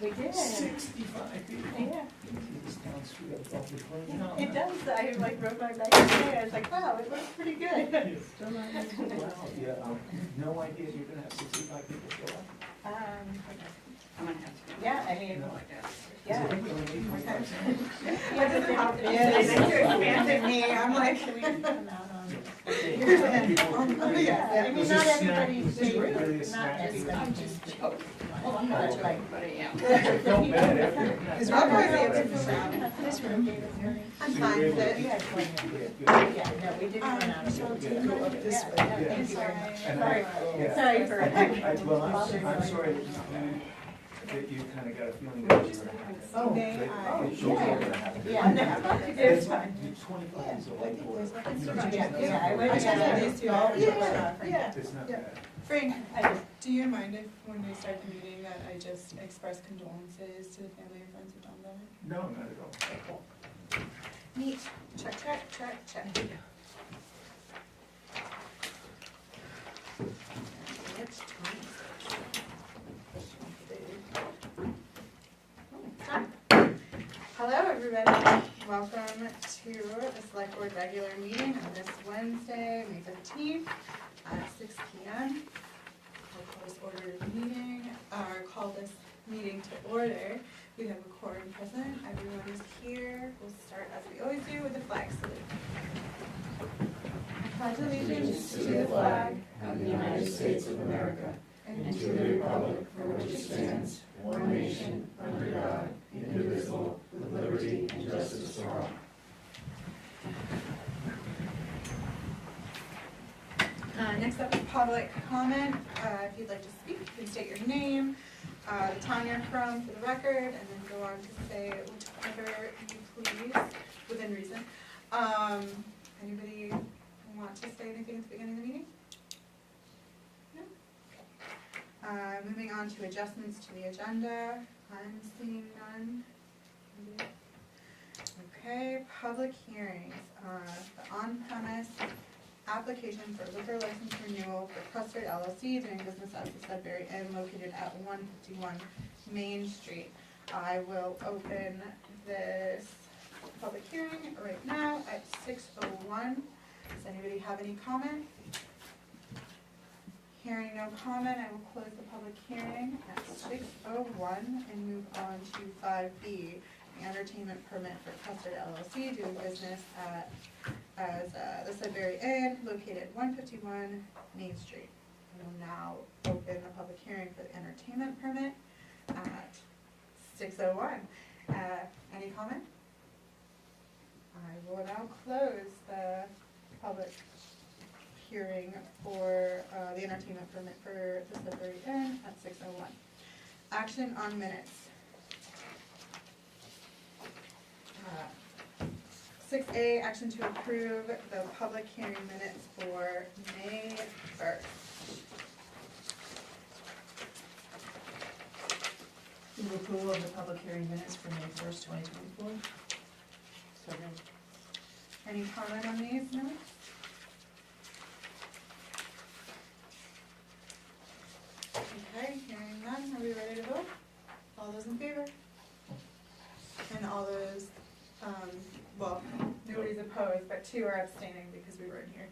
We did. 65 people. Yeah. This town street of Bethel. It does. I like rode my bike today. I was like, wow, it looks pretty good. Still not wow, yeah, no idea you're gonna have 65 people show up. I'm gonna have to. Yeah, I mean, No. yeah. Is it really need 25 cents? Yeah, doesn't help. Yeah, they expanded me. I'm like. Should we come out on? Oh, yeah. I mean, Is not this everybody's snack- is it favorite. really a Not snack? everybody's favorite. Well, I'm not like, but I am. I felt bad after. Is Rob always able to shout? This room. I'm fine with it. You had plenty of Yeah, it. good. Yeah, no, we didn't run out of room. Yeah. Go up this way. Yeah. Thank you very much. And Sorry. yeah. Sorry for. Well, I'm sorry that you kind of got a feeling that you were. Oh, Yeah. yeah. It's fine. 25 is a light board. Yeah, I went to these two all the Yeah. It's not Yeah. bad. Frank, I just, do you mind if when we start the meeting that I just express condolences to the family and friends of John Bennett? No, not at all. Neat. Check, check, check, check. Hello, everybody. Welcome to the Select Board regular meeting on this Wednesday, May 15th at 6 p.m. I'll close order of the meeting, or call this meeting to order. We have a quorum present. Everyone is here. We'll start as we always do with the flag salute. I pledge allegiance to the flag of the United States of America and to the republic for which it stands, one nation, under God, indivisible, with liberty and justice for all. Next up is public comment. If you'd like to speak, you can state your name, the town you're from for the record, and then go on to say whatever you please, within reason. Anybody want to say anything at the beginning of the meeting? No? Moving on to adjustments to the agenda. I'm seeing none. Okay, public hearings. The on-premise application for liquor license renewal for Custard LLC doing business as the Sudbury Inn located at 151 Main Street. I will open this public hearing right now at 6:01. Does anybody have any comment? Hearing no comment, I will close the public hearing at 6:01 and move on to 5B, the entertainment permit for Custard LLC doing business as the Sudbury Inn located at 151 Main Street. I will now open the public hearing for the entertainment permit at 6:01. Any comment? I will now close the public hearing for the entertainment permit for the Sudbury Inn at 6:01. Action on minutes. 6A, action to approve the public hearing minutes for May 1st. move approval of the public hearing minutes for May 1st, 2024. Second. Any comment on these minutes? Okay, hearing none, are we ready to vote? All those in favor? And all those, well, nobody's opposed, but 2 are abstaining because we weren't here.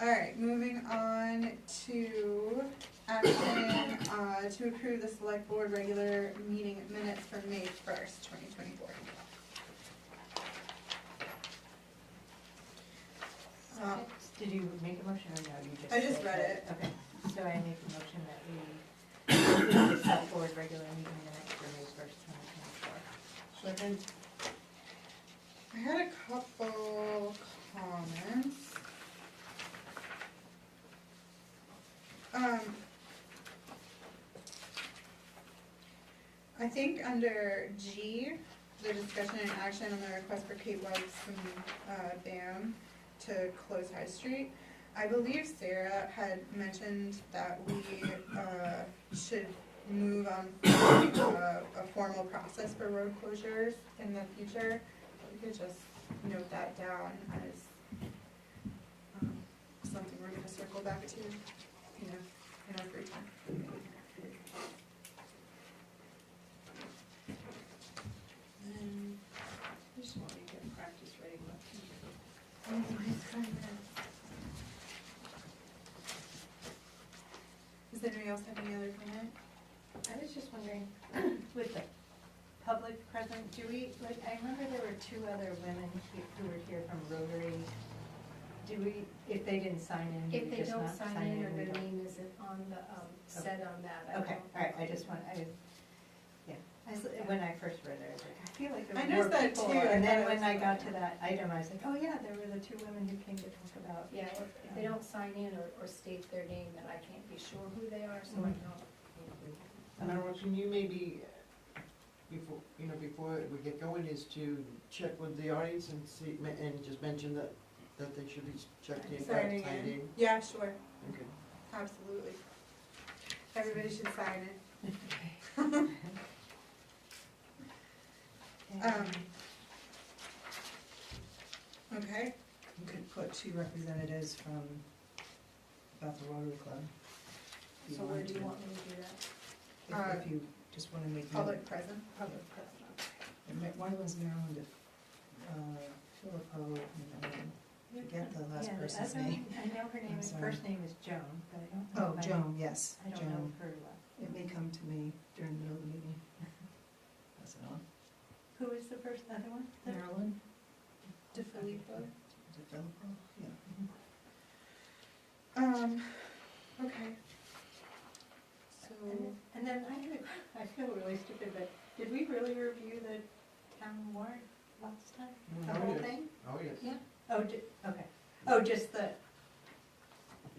All right, moving on to action to approve the select board regular meeting minutes for May 1st, 2024. Did you make a motion or no, you just? I just said read that? it. Okay, so I make a motion that we approve the select board regular meeting minutes for May 1st, 2024. Second. I had a couple comments. I think under G, the discussion and action on the request for Kate White's BAM to close High Street, I believe Sarah had mentioned that we should move on a formal process for road closures in the future. We could just note that down as something we're gonna circle back to, you know, in our free time. I just want to get practice ready. Does anybody else have any other comment? I was just wondering, with the public present, do we, like, I remember there were two other women who were here from Rotary. Do we, if they didn't sign in, If we they just don't not sign in or we their don't- name isn't on the, said on that, I Okay, don't. all right, I just want, when I first read it, I was like, I feel like there I were more noticed that people. too, I And then thought it when was I got like- to that item, I was like, oh yeah, there were the two women who came to talk about. Yeah, if they don't sign in or state their name, then I can't be sure who they are, so I don't. Madam Clerk, can you maybe, before we get going, is to check with the audience and see, and just mention that they should be checked in, Signing signed in? Yeah, sure, Okay. absolutely. Everybody should sign in. Okay, You could put two representatives from Bethel Rotary Club. if So where wanted do you to. want me to do that? If you just want to make. public present. Public president. One of them's Maryland, Filippo, forget the last Yeah, person's other- name. I know her name, I'm sorry. first name is Joan, but I don't know. Oh, if Joan, yes, I don't know Joan. her last. It may come to me during the middle of the meeting. Pass it on. Who is the first, other one? Maryland, DeFilippo. is it Filippo? Yeah. Okay. So, And then I feel really stupid, but did we really review the town warrant last time? The Oh, whole yes. thing? Oh, yes. Yeah. Oh, okay. Oh, just the,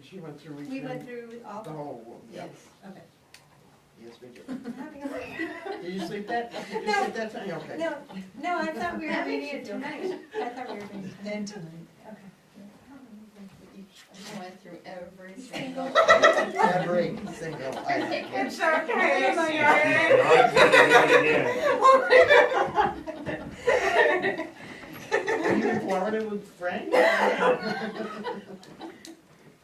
She went through. we went through all The the, whole, one, yeah. yes, okay. Yes, we did. I'm having a- Did you sleep that? Did you No. sleep that time? Okay. No, I thought we were reading it tonight. I thought we were reading it Then tonight. tonight. Okay. I went through every single. Every single item. it's okay, Were you in Florida with Frank? Are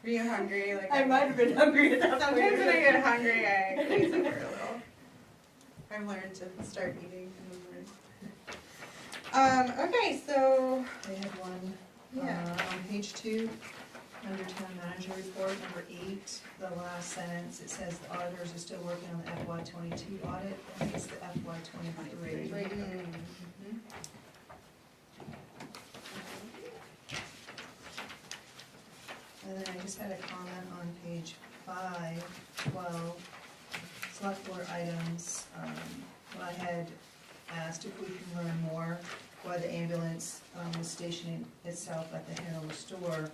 you hungry? Like I might have been hungry at that point. Sometimes when I get hungry, I lazy for a little. I've learned to start eating in the morning. Okay, so, They had one, yeah. on page 2, under town manager report, number 8, the last sentence, it says the auditors are still working on the FY '22 audit, and it's the FY '23. Mhm. And then I just had a comment on page 5, select board items. When I had asked if we can learn more why the ambulance was stationing itself at the Hanover store,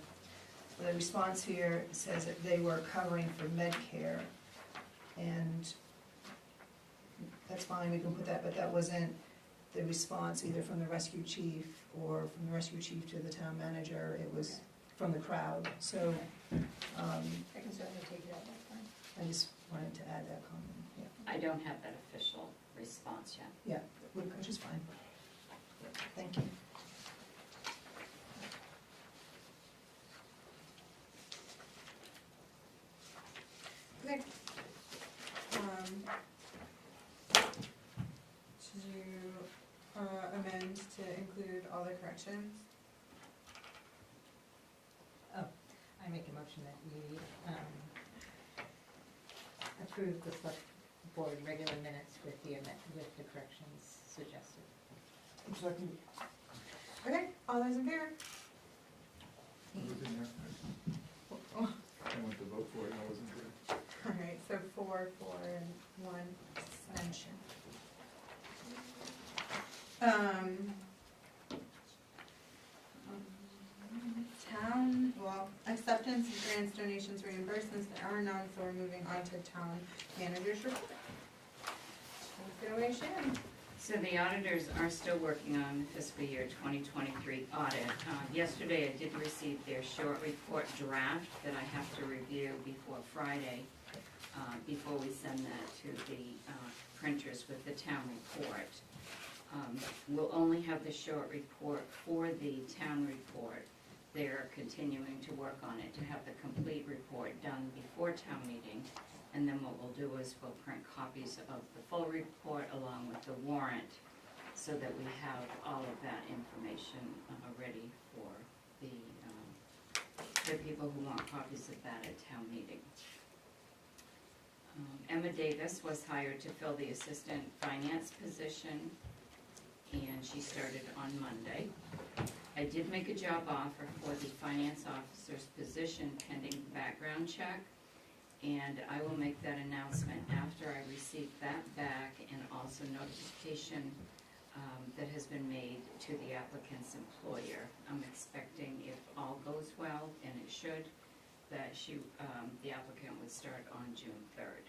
the response here says that they were covering for Medicare, and that's fine, we can put that, but that wasn't the response either from the rescue chief or from the rescue chief to the town manager, it was from the crowd, so, I can certainly take it out, that's fine. I just wanted to add that comment, yeah, I don't have that official response yet. which is fine. Thank you. Okay. Should you amend to include all the corrections? I make a motion that we approve the select board regular minutes with the corrections suggested. Second. Okay, all those in favor? I was in there. I went to vote for it, I wasn't there. All right, so 4, and 1 abstention. Acceptance of grants, donations, reimbursements, there are none, so we're moving on to town manager's report. Take it away, Shannon. So the auditors are still working on the fiscal year 2023 audit. Yesterday I did receive their short report draft that I have to review before Friday, before we send that to the printers with the town report. We'll only have the short report for the town report they're continuing to work on it to have the complete report done before town meeting. And then what we'll do is we'll print copies of the full report along with the warrant, so that we have all of that information ready for the people who want copies of that at town meeting. Emma Davis was hired to fill the assistant finance position, and she started on Monday. I did make a job offer for the finance officer's position pending background check, and I will make that announcement after I receive that back, and also notification that has been made to the applicant's employer. I'm expecting, if all goes well, and it should, that the applicant would start on June 3rd.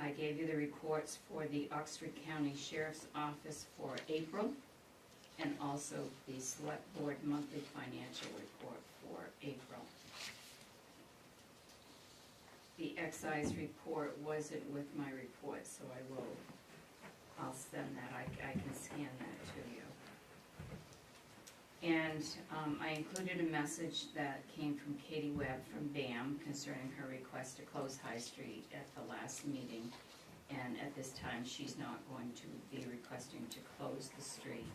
I gave you the reports for the Oxford County Sheriff's Office for April, and also the Select Board monthly financial report for April. The excise report wasn't with my report, so I'll send that, I can scan that to you. And I included a message that came from Katie Webb from BAM concerning her request to close High Street at the last meeting. And at this time, she's not going to be requesting to close the street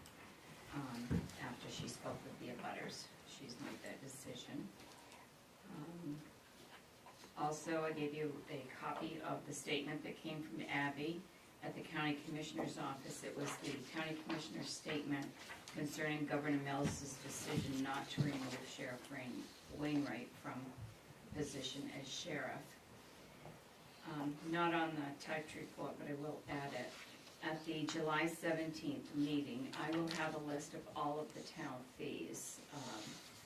after she spoke with the abutters. She's made that decision. Also, I gave you a copy of the statement that came from Abby at the County Commissioner's office. It was the County Commissioner's statement concerning Governor Mills' decision not to remove Sheriff Wainwright from position as sheriff. Not on the typed report, but I will add it. At the July 17th meeting, I will have a list of all of the town fees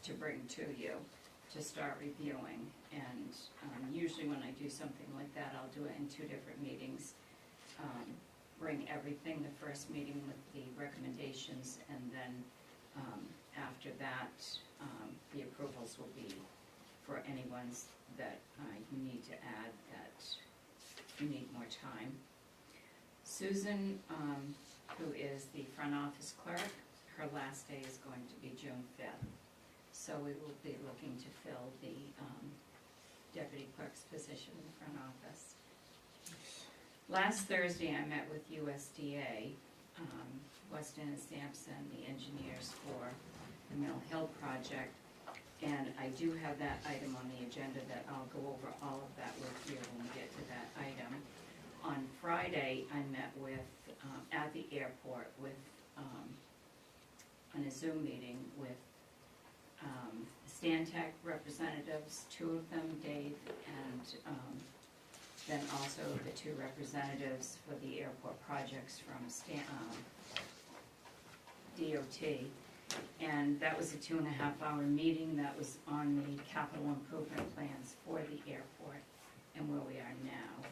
to bring to you to start reviewing. And usually when I do something like that, I'll do it in 2 different meetings. Bring everything the first meeting with the recommendations, and then after that, the approvals will be for any ones that you need to add that you need more time. Susan, who is the front office clerk, her last day is going to be June 5th. So we will be looking to fill the deputy clerk's position in the front office. Last Thursday, I met with USDA, Weston and Sampson, the engineers for the Mill Hill project, and I do have that item on the agenda that I'll go over all of that with you when we get to that item. On Friday, I met with, at the airport with, on a Zoom meeting with Stantec representatives, 2 of them, Dave, and then also the 2 representatives for the airport projects from DOT. And that was a 2.5-hour meeting that was on the capital improvement plans for the airport and where we are now.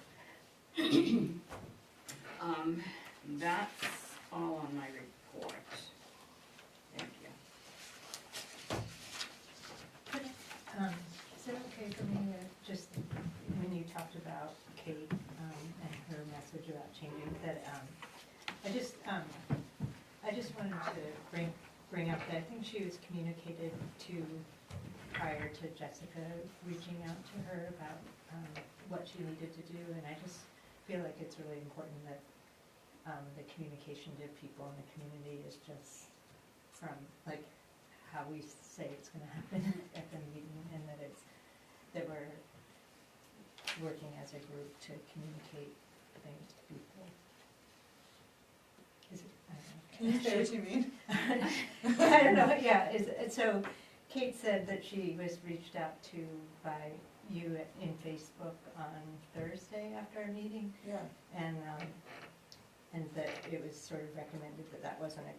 That's all on my report. Thank you. Is it okay for me to just, when you talked about Kate and her message about changing, that I just wanted to bring up that I think she was communicated to prior to Jessica reaching out to her about what she needed to do, and I just feel like it's really important that the communication to people in the community is just from like how we say it's going to happen at the meeting, and that we're working as a group to communicate things to people. Is it, I don't know. Can you say what you mean? I don't know, yeah, so Kate said that she was reached out to by you in Facebook on Thursday after our meeting, Yeah. and that it was sort of recommended that that wasn't a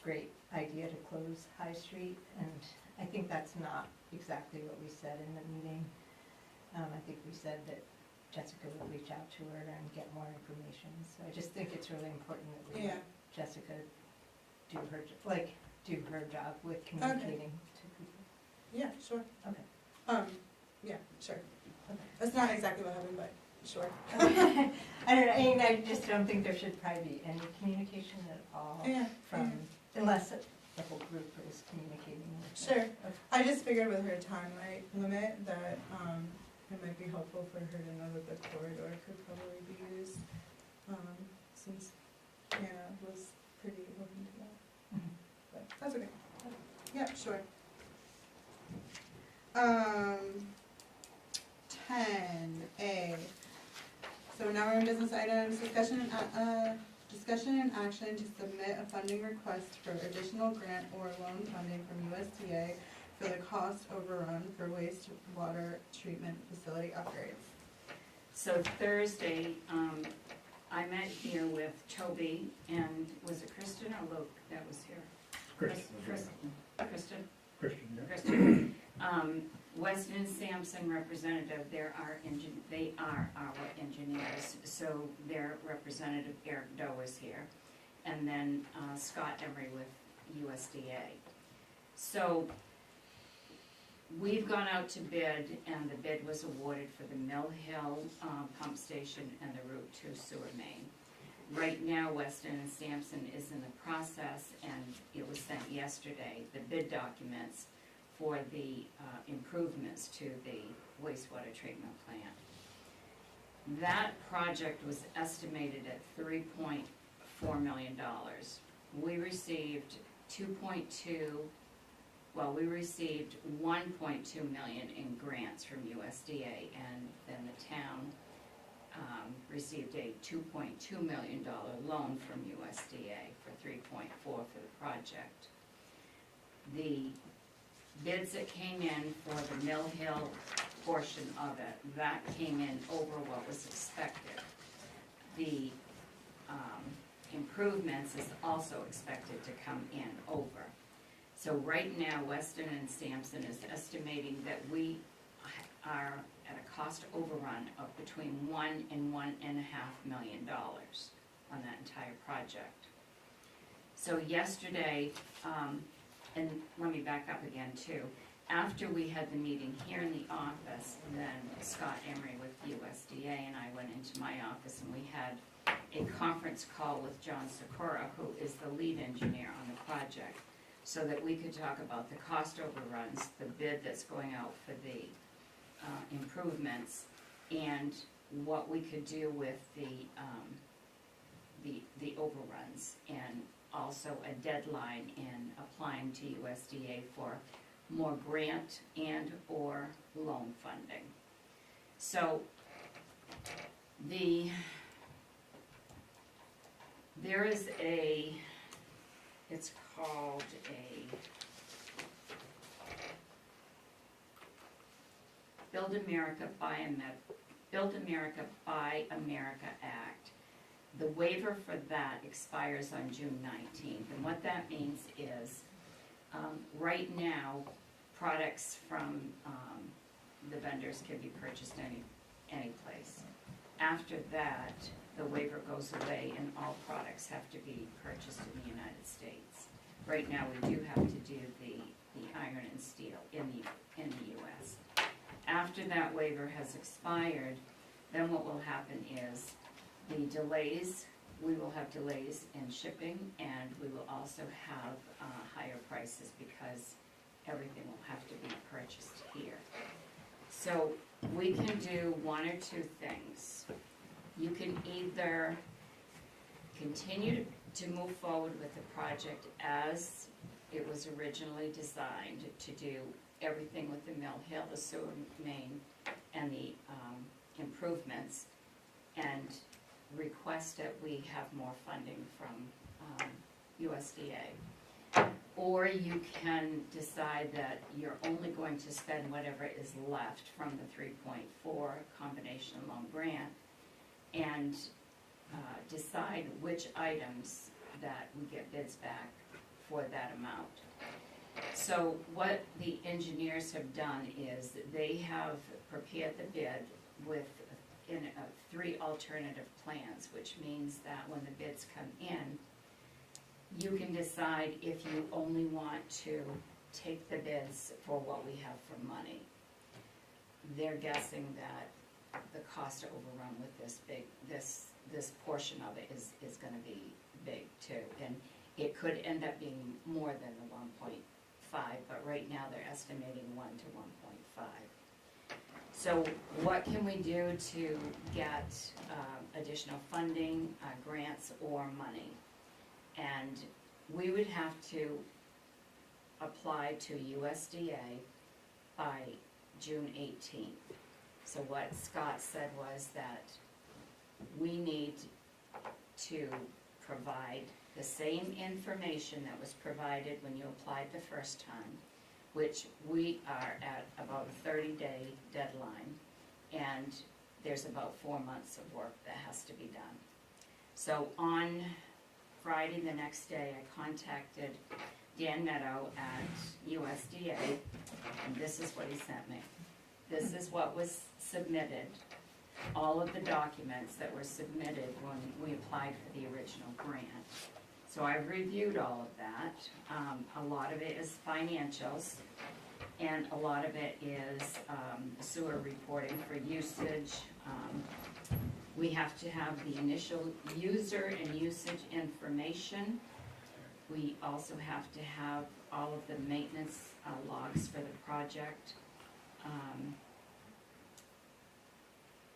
great idea to close High Street, and I think that's not exactly what we said in the meeting. I think we said that Jessica would reach out to her and get more information, so I just think it's really important that we let Jessica do her job with communicating to people. Yeah, sure. Okay. Yeah, sure. Okay. That's not exactly what happened, but sure. I don't know, I just don't think there should probably be any communication at all Yeah. from, unless the whole group is communicating with. Sure. Okay. I just figured with her time limit that, it might be helpful for her to know that the corridor could probably be used, since Hannah was pretty open to that. Mhm. But that's okay. Yeah, sure. 10A. So now we're in business items, discussion and action to submit a funding request for additional grant or loan funding from USDA for the cost overrun for wastewater treatment facility upgrades. So Thursday, I met here with Toby and was it Kristen or Luke that was here? Kristen? Kristen. Weston Sampson representative, they are our engineers, so their representative Eric Doe is here. And then Scott Emery with USDA. So we've gone out to bid and the bid was awarded for the Mill Hill pump station and the Route 2 sewer main. Right now, Weston and Sampson is in the process, and it was sent yesterday, the bid documents for the improvements to the wastewater treatment plant. That project was estimated at $3.4 million. We received we received 1.2 million in grants from USDA, and then the town received a $2.2 million loan from USDA for 3.4 for the project. The bids that came in for the Mill Hill portion of it, that came in over what was expected. The improvements is also expected to come in over. So right now, Weston and Sampson is estimating that we are at a cost overrun of between $1 and $1.5 million on that entire project. So yesterday, and let me back up again too. After we had the meeting here in the office, then Scott Emery with USDA and I went into my office and we had a conference call with John Sikora, who is the lead engineer on the project, so that we could talk about the cost overruns, the bid that's going out for the improvements, and what we could do with the overruns, and also a deadline in applying to USDA for more grant and or loan funding. So there is it's called a Build America Buy America Act. The waiver for that expires on June 19th, and what that means is, right now, products from the vendors can be purchased any place. After that, the waiver goes away and all products have to be purchased in the United States. Right now, we do have to do the iron and steel in the U.S. After that waiver has expired, then what will happen is the delays, we will have delays in shipping, and we will also have higher prices because everything will have to be purchased here. So we can do one or two things. You can either continue to move forward with the project as it was originally designed, to do everything with the Mill Hill, the sewer main, and the improvements, and request that we have more funding from USDA. Or you can decide that you're only going to spend whatever is left from the 3.4 combination loan grant, and decide which items that we get bids back for that amount. So what the engineers have done is they have prepared the bid with three alternative plans, which means that when the bids come in, you can decide if you only want to take the bids for what we have for money. They're guessing that the cost to overrun with this portion of it is gonna be big too. And It could end up being more than the 1.5, but right now they're estimating 1 to 1.5. So what can we do to get additional funding, grants, or money? And we would have to apply to USDA by June 18th. So what Scott said was that we need to provide the same information that was provided when you applied the first time, which we are at about a 30-day deadline, and there's about 4 months of work that has to be done. So on Friday, the next day, I contacted Dan Meadow at USDA, and this is what he sent me. This is what was submitted, all of the documents that were submitted when we applied for the original grant. So I've reviewed all of that. A lot of it is financials, and a lot of it is sewer reporting for usage. We have to have the initial user and usage information. We also have to have all of the maintenance logs for the project.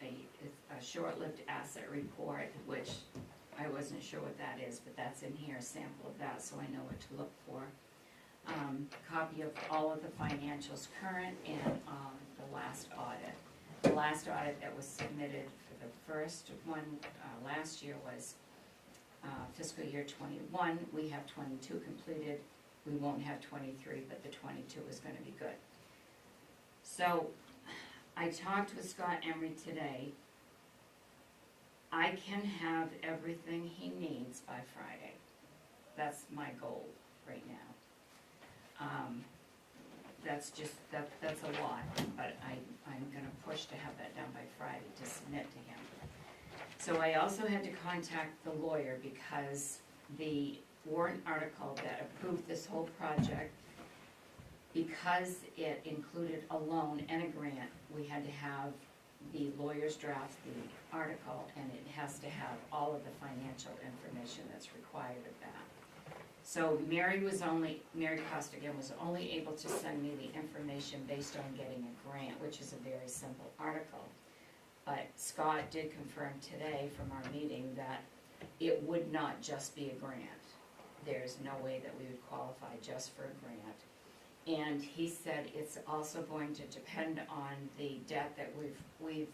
A short-lived asset report, which I wasn't sure what that is, but that's in here, a sample of that, so I know what to look for. Copy of all of the financials current and the last audit. The last audit that was submitted for the first one last year was fiscal year 21. We have 22 completed. We won't have 23, but the 22 is going to be good. So I talked with Scott Emery today. I can have everything he needs by Friday. That's my goal right now. That's just, that's a lot, but I'm gonna push to have that done by Friday to submit to him. So I also had to contact the lawyer because the warrant article that approved this whole project, because it included a loan and a grant, we had to have the lawyers draft the article, and it has to have all of the financial information that's required of that. So Mary Costigan was only able to send me the information based on getting a grant, which is a very simple article. But Scott did confirm today from our meeting that it would not just be a grant. There's no way that we would qualify just for a grant. And he said it's also going to depend on the debt that we've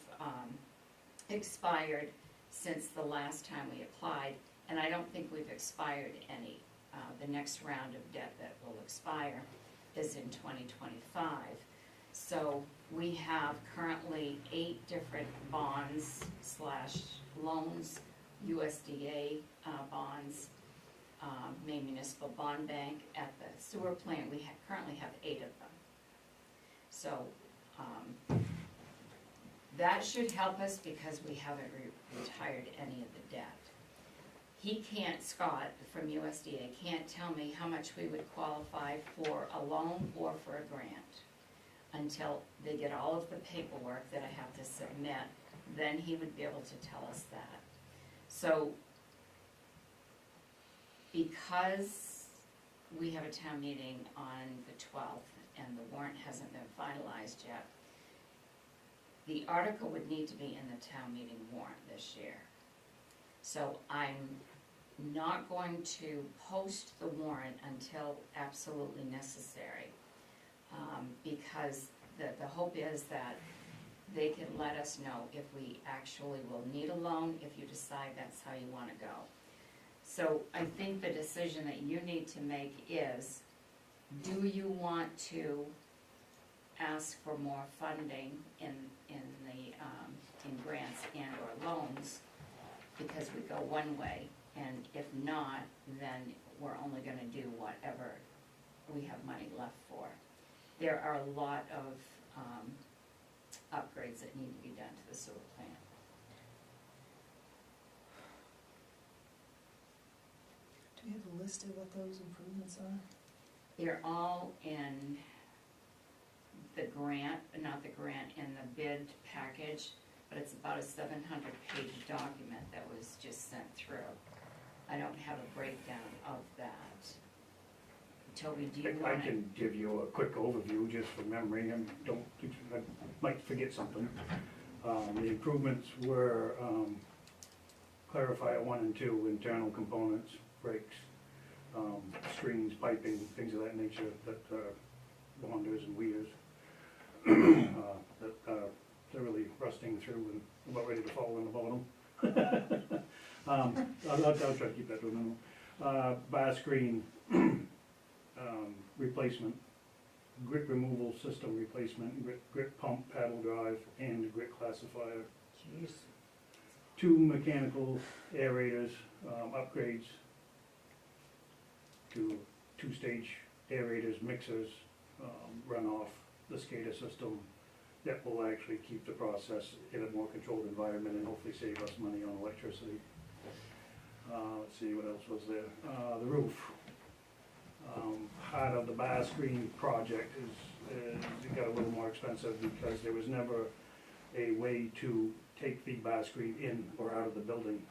expired since the last time we applied, and I don't think we've expired any. The next round of debt that will expire is in 2025. So we have currently 8 different bonds / loans, USDA bonds, Maine Municipal Bond Bank. At the sewer plant, we currently have 8 of them. So that should help us because we haven't retired any of the debt. He can't, Scott from USDA, can't tell me how much we would qualify for a loan or for a grant until they get all of the paperwork that I have to submit. Then he would be able to tell us that. So because we have a town meeting on the 12th and the warrant hasn't been finalized yet, the article would need to be in the town meeting warrant this year. So I'm not going to post the warrant until absolutely necessary, because the hope is that they can let us know if we actually will need a loan, if you decide that's how you want to go. So I think the decision that you need to make is, do you want to ask for more funding in grants and or loans, because we go one way, and if not, then we're only going to do whatever we have money left for. There are a lot of upgrades that need to be done to the sewer plant. Do we have a list of what those improvements are? They're all in the grant, not the grant, in the bid package, but it's about a 700-page document that was just sent through. I don't have a breakdown of that. Toby, do you I want to? can give you a quick overview just from memory, and I might forget something. The improvements were, clarifier 1 and 2, internal components, brakes, screens, piping, things of that nature, that bonders and weeders, that are thoroughly rusting through and about ready to fall in the bottom. I'll try to keep that to a minimum. Bar screen replacement, grit removal system replacement, grit pump, paddle drive, and grit classifier. Jeez. 2 mechanical aerators, upgrades to 2-stage aerators, mixers, run off the SCADA system that will actually keep the process in a more controlled environment and hopefully save us money on electricity. Let's see, what else was there? The roof. Part of the bar screen project is it got a little more expensive because there was never a way to take the bar screen in or out of the building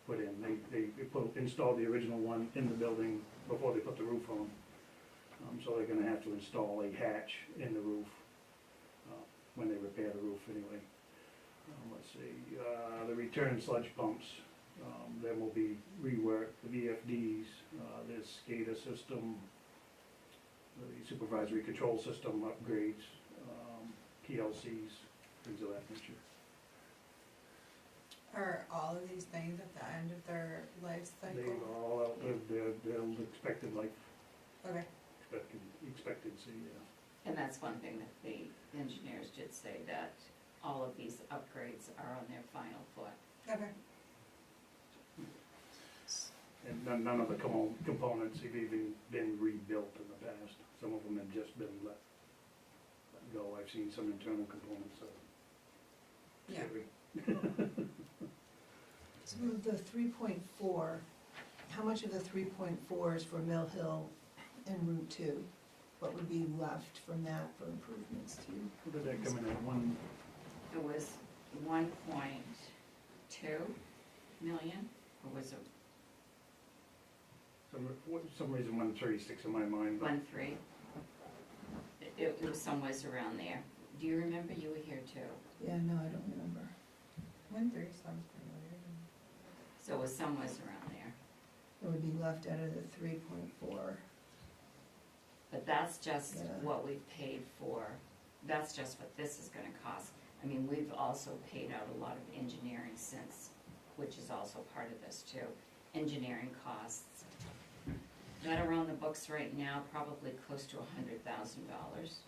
put in. They installed the original one in the building before they put the roof on. So they're gonna have to install a hatch in the roof when they repair the roof anyway. Let's see, the return sludge pumps, there will be rework, the VFDs, this SCADA system, the supervisory control system upgrades, PLCs, things of that nature. Are all of these things at the end of their life They've cycle? all outlived their expected life, Okay, expectancy, yeah. And that's one thing that the engineers did say, that all of these upgrades are on their final foot. okay. And none of the components have even been rebuilt in the past. Some of them have just been let go. I've seen some internal components that Yeah. scary. So the 3.4, how much of the 3.4 is for Mill Hill and Route 2? What would be left from that for improvements to? What did that come in at, one? It was 1.2 million, or was it Some reason 136 in my mind, but 1.3? It was somewhere around there. Do you remember? You were here too. Yeah, no, I don't remember. 1.3 sounds familiar. So it was somewhere around there. It would be left out of the 3.4. But that's just Yeah. what we've paid for. That's just what this is gonna cost. I mean, we've also paid out a lot of engineering since, which is also part of this too. Engineering costs that are on the books right now, probably close to $100,000.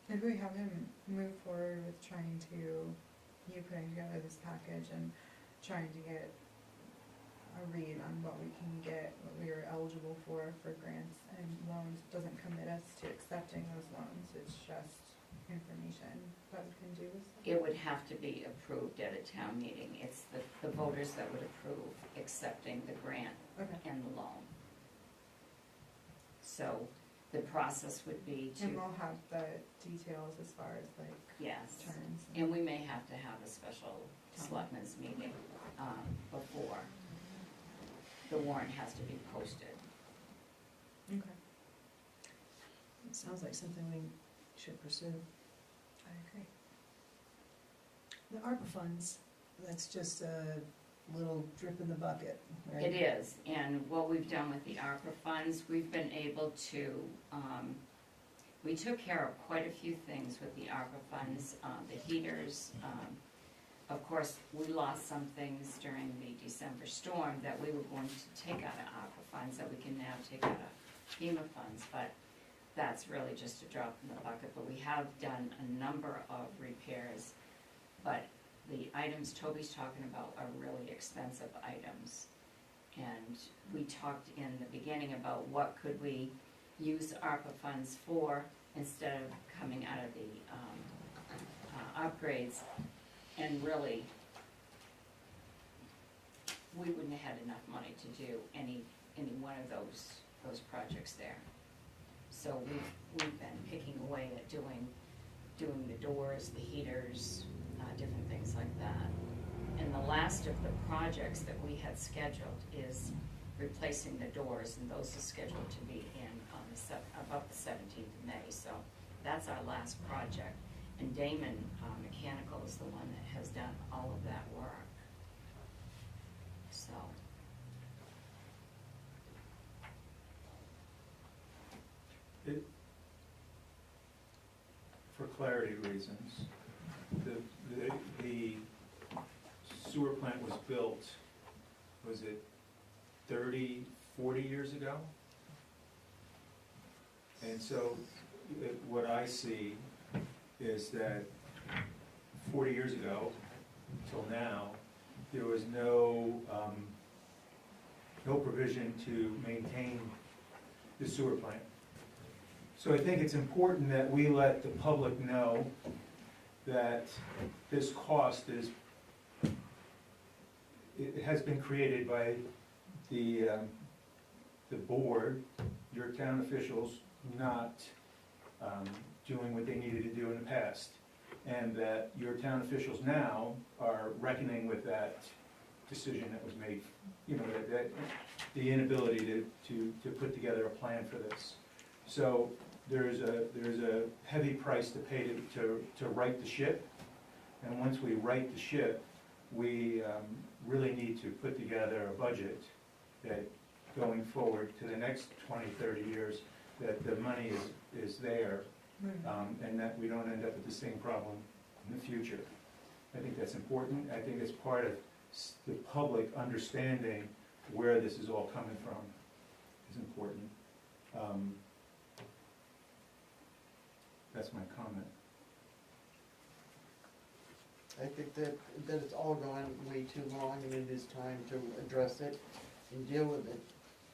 Maybe we have him move forward with trying to, you putting together this package and trying to get a read on what we can get, what we are eligible for grants and loans. Doesn't commit us to accepting those loans, it's just information that we can do with stuff. It would have to be approved at a town meeting. It's the voters that would approve accepting the grant Okay. and the loan. So the process would be to, And we'll have the details as far as like yes. terms. And we may have to have a special selectmen's meeting before. The warrant has to be posted. Okay, It sounds like something we should pursue. I agree. The ARPA funds, that's just a little drip in the bucket, right? It is, and what we've done with the ARPA funds, we've been able to, we took care of quite a few things with the ARPA funds, the heaters. Of course, we lost some things during the December storm that we were going to take out of ARPA funds that we can now take out of FEMA funds, but that's really just a drop in the bucket. But we have done a number of repairs, but the items Toby's talking about are really expensive items. And we talked in the beginning about what could we use ARPA funds for instead of coming out of the upgrades. And really, we wouldn't have had enough money to do any one of those projects there. So we've been picking away at doing the doors, the heaters, different things like that. And the last most of the projects that we had scheduled is replacing the doors, and those are scheduled to be in on about the 17th of May, so that's our last project. And Damon Mechanical is the one that has done all of that work. So. For clarity reasons, the sewer plant was built, was it 30, 40 years ago? And so what I see is that 40 years ago till now, there was no provision to maintain the sewer plant. So I think it's important that we let the public know that this cost it has been created by the board, your town officials not doing what they needed to do in the past. And that your town officials now are reckoning with that decision that was made, you know, that the inability to put together a plan for this. So there's a heavy price to pay to right the ship, and once we right the ship, we really need to put together a budget that going forward to the next 20, 30 years, that the money is there, and that we don't end up with the same problem in the future. I think that's important. I think it's part of the public understanding where this is all coming from is important. That's my comment. I think that it's all gone way too long, and it is time to address it and deal with it.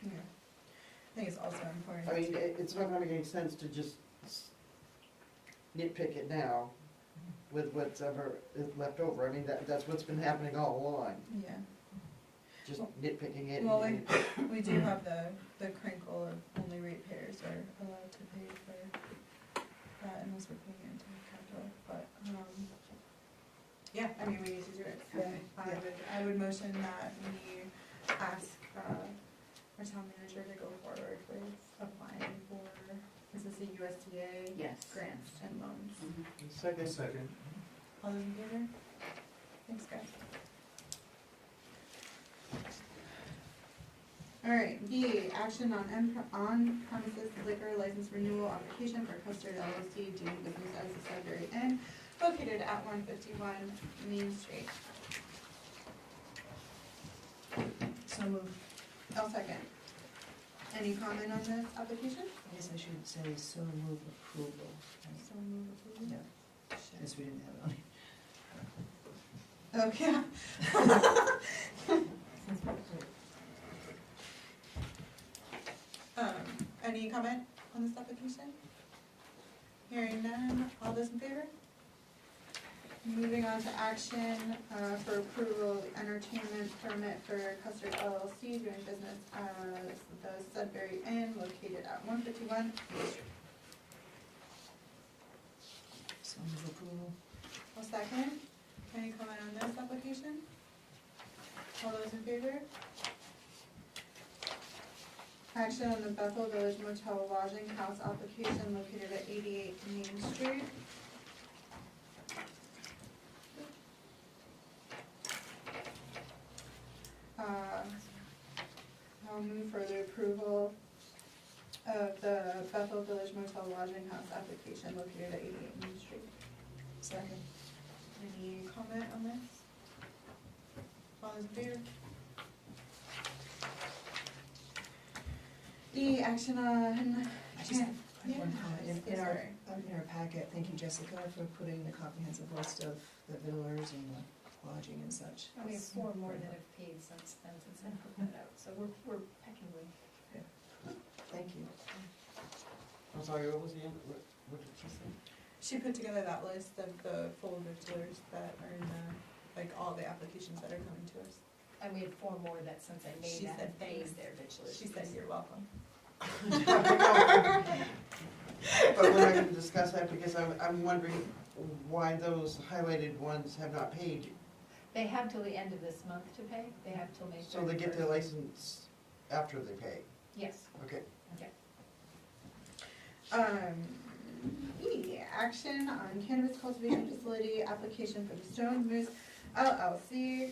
Yeah. I think it's also important. I mean, it's not gonna make any sense to just nitpick it now with what's ever is left over. I mean, that's what's been happening all along, Yeah. just nitpicking it. Well, and- we do have the crinkle of only ratepayers are allowed to pay for that unless we're putting it into capital, but, yeah, I mean, we need to do it, so I would motion that we ask, our town manager to go forward with applying for, is this a USDA? Yes. Grants and loans. Second. Second. All those in favor? Thanks, guys. Alright, B, action on premises liquor license renewal application for Custard LLC doing business as the Sudbury Inn, located at 151 Main Street. So moved. I'll second. Any comment on this application? I guess I should say so move approval. So move approval. Yeah, since we didn't have it on. Okay. Any comment on this application? Hearing none, all those in favor? Moving on to action for approval of the entertainment permit for Custard LLC doing business as the Sudbury Inn located at 151 Main Street. So move approval. I'll second. Any comment on this application? All those in favor? Action on the Bethel Village Motel Lodging House application located at 88 Main Street. I'll move for the approval of the Bethel Village Motel Lodging House application located at 88 Main Street. Second. Any comment on this? All those in favor? D, action on. I just have Yeah, one comment. In sorry. our packet, thank you, Jessica, for putting the comprehensive list of the villas and the lodging and such. And we have 4 more that have paid since then, since I put that out, so we're pecking with. Thank you. I'm sorry, what was the end, what did she say? She put together that list of the full victualers that are in the, like, all the applications that are coming to us. And we had 4 more that since I She made that said have paid thanks. their vigilance. She said, "You're welcome." But we're not gonna discuss that because I'm wondering why those highlighted ones have not paid. They have till the end of this month to pay, they have till May 31st. So they get their license after they pay? Yes. Okay. E, action on cannabis cultivation facility application for the Stone Moose LLC.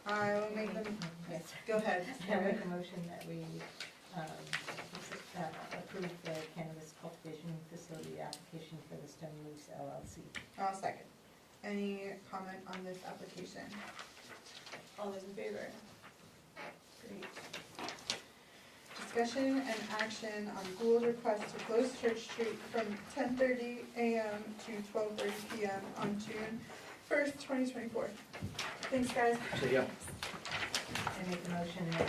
I will make them, Yes. go ahead. I make a motion that we approve the cannabis cultivation facility application for the Stone Moose LLC. I'll second. Any comment on this application? All those in favor? Great. Discussion and action on Gould's request to close Church Street from 10:30 a.m. to 12:30 p.m. on June 1st, 2024. Thanks, guys. See ya. I make a motion that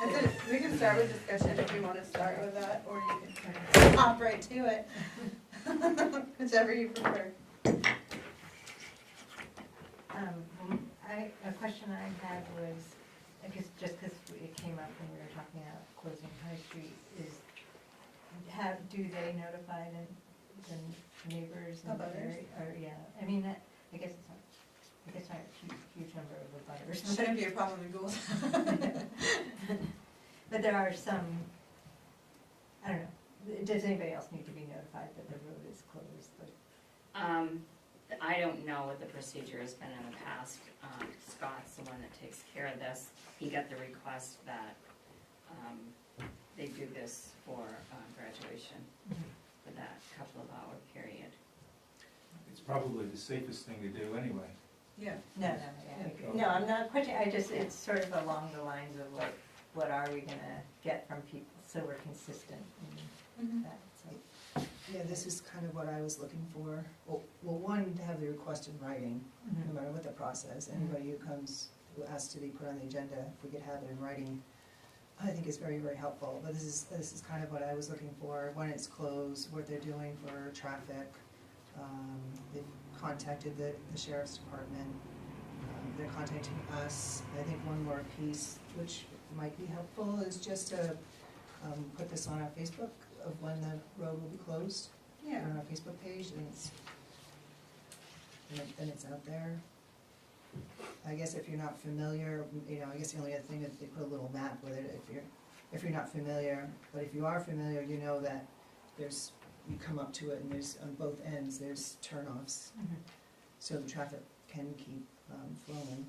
That's it. We can start with discussion if you want to start with that, or you can hop right to it. Whichever you prefer. A question I had was, I guess just because it came up when we were talking about closing High Street, is do they notify the neighbors and the Abutters? area? Or, yeah, I mean, I guess it's not, a huge number of abutters. Shouldn't be a problem in Gould's. But there are some, I don't know, does anybody else need to be notified that the road is closed? Like, I don't know what the procedure has been in the past. Scott's the one that takes care of this. He got the request that they do this for graduation for that couple of hour period. It's probably the safest thing to do anyway. Yeah. No, I'm not questioning, it's sort of along the lines of what are we gonna get from people, so we're consistent in that, so. Yeah, this is kind of what I was looking for. Well, one, to have the request in writing, no matter what the process. Anybody who comes, who asks to be put on the agenda, if we could have it in writing, I think is very, very helpful. But this is kind of what I was looking for, when it's closed, what they're doing for traffic. They've contacted the sheriff's department. They're contacting us. I think one more piece, which might be helpful, is just to put this on our Facebook of when the road will be closed. Yeah. On our Facebook page, and it's out there. I guess if you're not familiar, I guess the only other thing is they put a little map with it if you're not familiar. But if you are familiar, you know that you come up to it and there's, on both ends, there's turnoffs. So the traffic can keep flowing.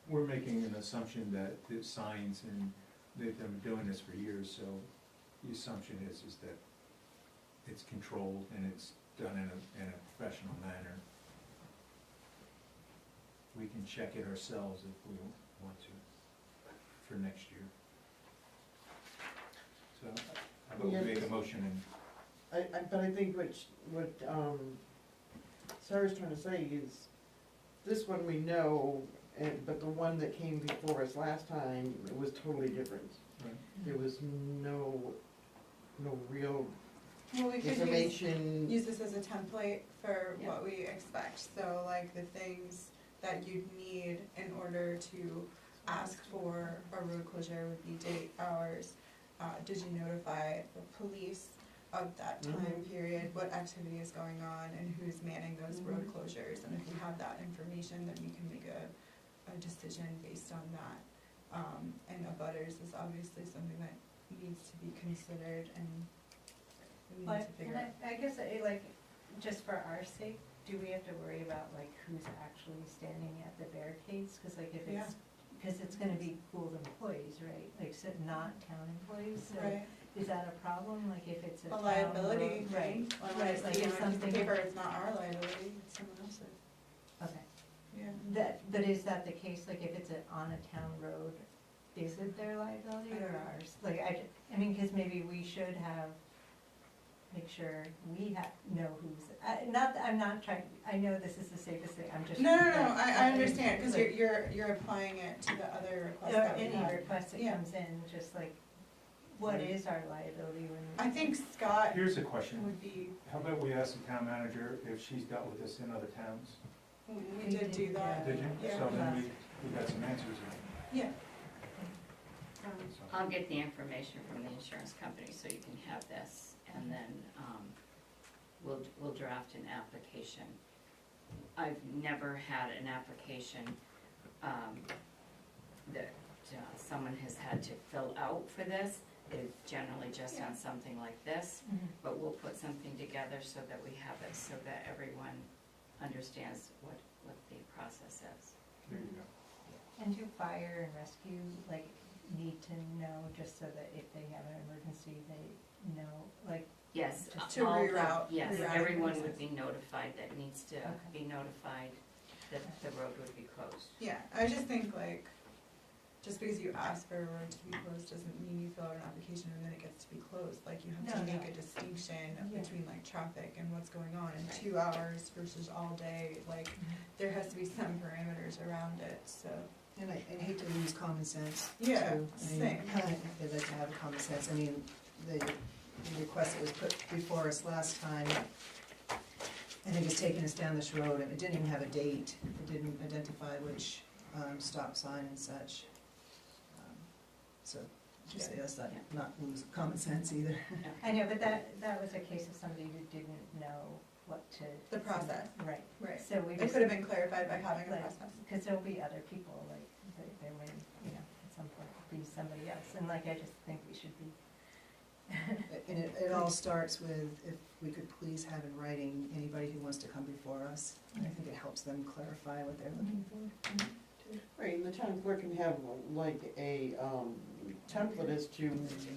We're making an assumption that the signs, and they've been doing this for years, so the assumption is that it's controlled and it's done in a professional manner. We can check it ourselves if we want to for next year. So how about we make a motion and But I think what Sarah's trying to say is, this one we know, but the one that came before us last time, it was totally different. Right. There was no real Well, we could information. use this as a template for what we expect. So like the things that you'd need in order to ask for a road closure would be date, hours. Did you notify the police of that time period, what activity is going on, and who's manning those road closures? And if you have that information, then you can make a decision based on that. And abutters is obviously something that needs to be considered, and we need to figure out. I guess, just for our sake, do we have to worry about who's actually standing at the barricades? Cause if it's, because it's gonna be Gould employees, right? So not town employees, so Right. is that a problem? If it's a A town liability road? Right, thing, on right, it's, if it's something. paper, it's not our liability, it's someone else's. Okay, Yeah. but is that the case, if it's on a town road, is it their liability I don't or know. ours? I mean, cause maybe we should make sure we know who's, I'm not trying, I know this is the safest thing, I'm just. No, I understand, cause you're applying it to the other request Or that we any have. request that Yeah. comes in, just what is our liability when? I think Scott here's a question. would be, How about we ask the town manager if she's dealt with this in other towns? we did do that. Did you? Yeah. So then we got some answers. Yeah, I'll get the information from the insurance company so you can have this, and then, we'll draft an application. I've never had an application, that, someone has had to fill out for this. It's generally just on something like this, but we'll put something together so that we have it, so that everyone understands what the process is. There you go. And do fire and rescue, like, need to know, just so that if they have an emergency, they know, like, Yes. To all the- reroute- Yes, rerouting everyone process. would be notified that needs to Okay. be notified that the road would be closed. Yeah, I just think like, just because you ask for a road to be closed doesn't mean you fill out an application and then it gets to be closed. Like, you have to No, make no. a distinction Yeah. between like traffic and what's going on in 2 hours versus all day. Like, there has to be some parameters around it, so. And I hate to lose common sense, too. Yeah, I mean, same. I'd like to have common sense. I mean, the request that was put before us last time, I think it's taking us down this road, and it didn't even have a date. It didn't identify which stop sign and such. So, just say us not lose common sense either. I know, but that was a case of somebody who didn't know what to. The process. Right, Right. so we It just. could have been clarified by having a Like, process. because there'll be other people, like, there may, at some point be somebody else, and like, I just think we should be. And it all starts with, if we could please have in writing anybody who wants to come before us. I think it helps them clarify what they're looking for. Right, and the town clerk can have like a template as to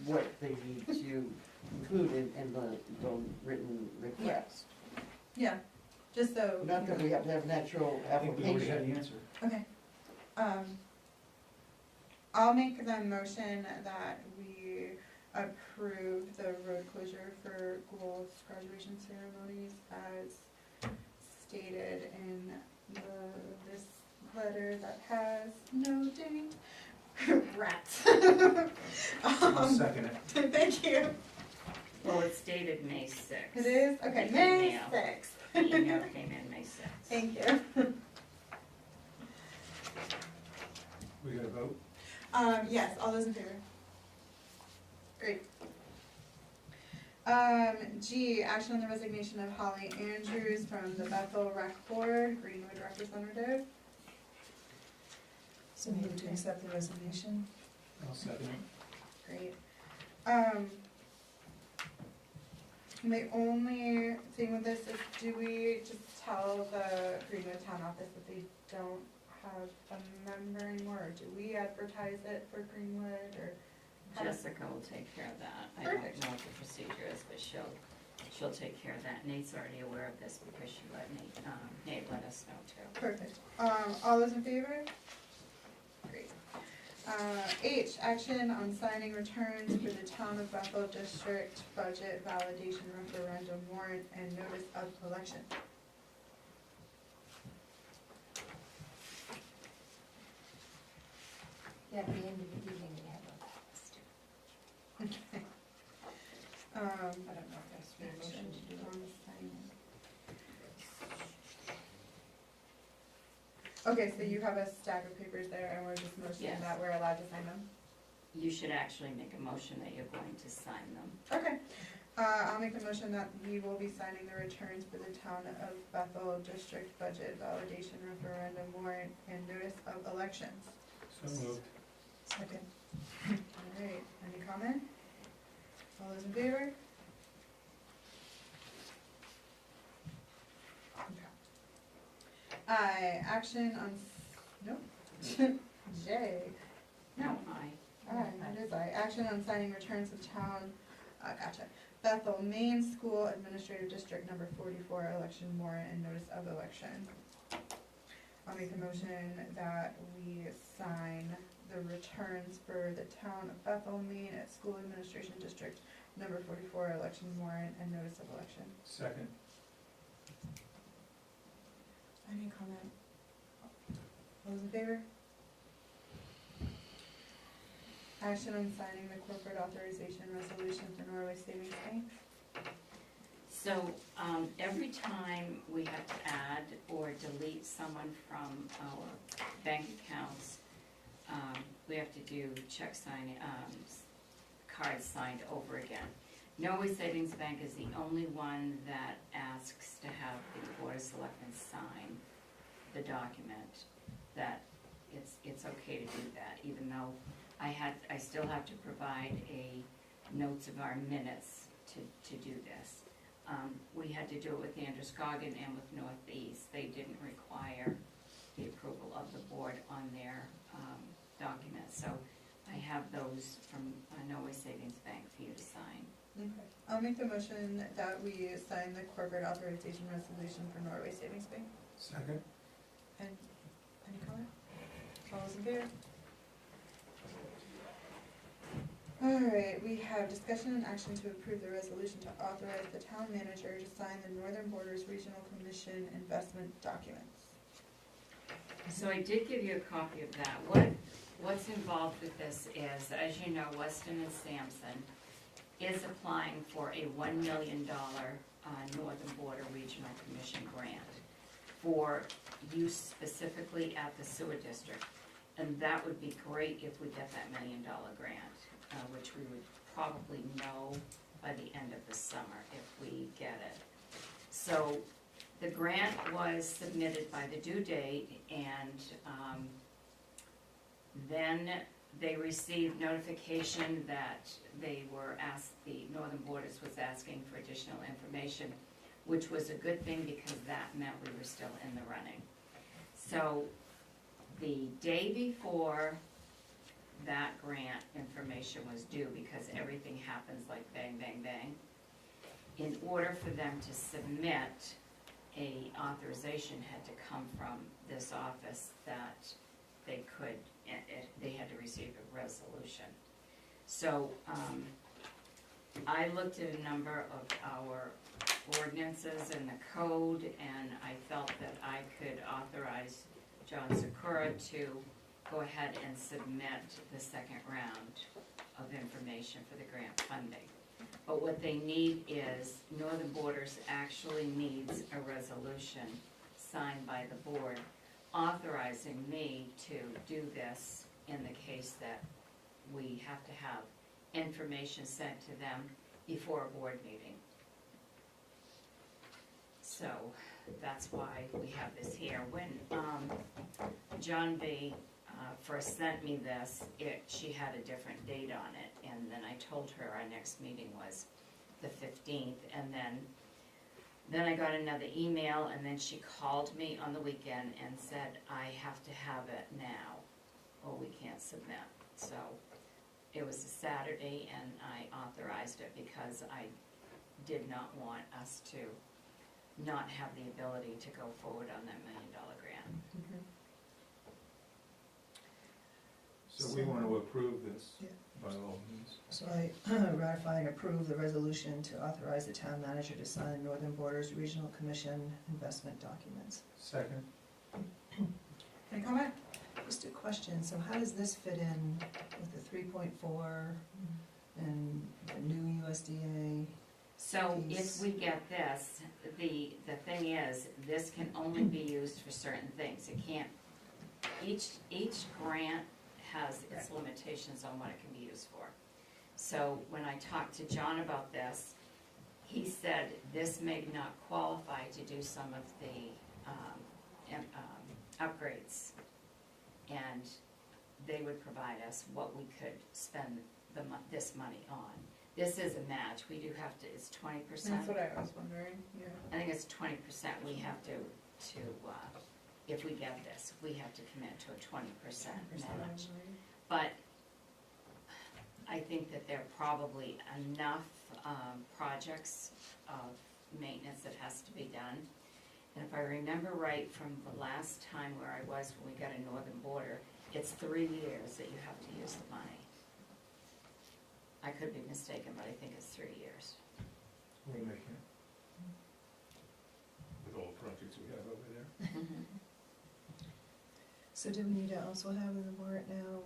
what they need to include in the written request. Yeah, just so. Not that we have to have an actual I think we already had application. the answer. Okay. I'll make the motion that we approve the road closure for Gould's graduation ceremonies as stated in this letter that has no date. Rats. I'll second it. Thank you. Well, it's dated May 6th. It is? Okay, It's May email. 6th. The email came in May 6th. Thank you. We got a vote? Yes, all those in favor? Great. G, action on the resignation of Holly Andrews from the Bethel Rec Board, Greenwood representative. So move to accept the resignation. I'll second it. Great. The only thing with this is, do we just tell the Greenwood Town Office that they don't have a member anymore, or do we advertise it for Greenwood, or? how does- Jessica will take care of that. I Perfect. don't know what the procedure is, but she'll take care of that. Nate's already aware of this because she let Nate let us know too. Perfect. All those in favor? Great. H, action on signing returns for the Town of Bethel District Budget Validation Referendum Warrant and Notice of Election. Yeah, at the end of the evening, we have a list. Okay. I don't know if there's a motion to do On it. signing. Okay, so you have a stack of papers there, and we're just motioning Yes. that we're allowed to sign them? You should actually make a motion that you're going to sign them. Okay, I'll make a motion that we will be signing the returns for the Town of Bethel District Budget Validation Referendum Warrant and Notice of Elections. So moved. Second. Alright, any comment? All those in favor? Okay. I, action on, nope. J, No, it is I, action on signing returns of town, gotcha. Bethel Main School Administrative District Number 44 election warrant and notice of election. I'll make a motion that we sign the returns for the Town of Bethel Main at School Administration District Number 44 election warrant and notice of election. Second. Any comment? All those in favor? Action on signing the corporate authorization resolution for Norway Savings Bank. So, every time we have to add or delete someone from our bank accounts, we have to do check sign, cards signed over again. Norway Savings Bank is the only one that asks to have the Board of Selectmen sign the document, that it's okay to do that, even though I still have to provide notes of our minutes to do this. We had to do it with Androscoggin and with Northeast. They didn't require the approval of the board on their documents. So I have those from Norway Savings Bank for you to sign. Okay. I'll make the motion that we sign the corporate authorization resolution for Norway Savings Bank. Second? And any comment? All those in favor? Alright, we have discussion and action to approve the resolution to authorize the town manager to sign the Northern Borders Regional Commission investment documents. So I did give you a copy of that. What's involved with this is, as you know, Weston and Sampson is applying for a $1 million Northern Border Regional Commission grant for use specifically at the sewer district. And that would be great if we get that $1 million grant, which we would probably know by the end of the summer if we get it. So the grant was submitted by the due date, and then they received notification that they were asked, the Northern Borders was asking for additional information, which was a good thing because that meant we were still in the running. So the day before that grant information was due, because everything happens like bang, bang, bang, in order for them to submit a authorization had to come from this office that they could, they had to receive a resolution. So I looked at a number of our ordinances and the code, and I felt that I could authorize John Sakura to go ahead and submit the second round of information for the grant funding. But what they need is, Northern Borders actually needs a resolution signed by the board authorizing me to do this in the case that we have to have information sent to them before a board meeting. So that's why we have this here. When John B. First sent me this, she had a different date on it, and then I told her our next meeting was the 15th, and then I got another email, and then she called me on the weekend and said, I have to have it now, or we can't submit. So it was a Saturday, and I authorized it because I did not want us to not have the ability to go forward on that $1 million grant. So we want to approve this Yeah. by all means. So I ratify and approve the resolution to authorize the town manager to sign the Northern Borders Regional Commission investment documents. Second? Any comment? Just a question, so how does this fit in with the 3.4 and the new USDA? So if we get this, the thing is, this can only be used for certain things. It can't, each grant has its limitations on what it can be used for. So when I talked to John about this, he said this may not qualify to do some of the upgrades. And they would provide us what we could spend this money on. This is a match, we do have to, it's 20%. That's what I was wondering, yeah. I think it's 20% we have to, if we get this, we have to commit to a 20% match. But I think that there are probably enough projects of maintenance that has to be done. And if I remember right from the last time where I was, when we got a Northern Border, it's 3 years that you have to use the money. I could be mistaken, but I think it's 3 years. We're making it. With all the projects we have over there. So do we need to also have in the warrant now,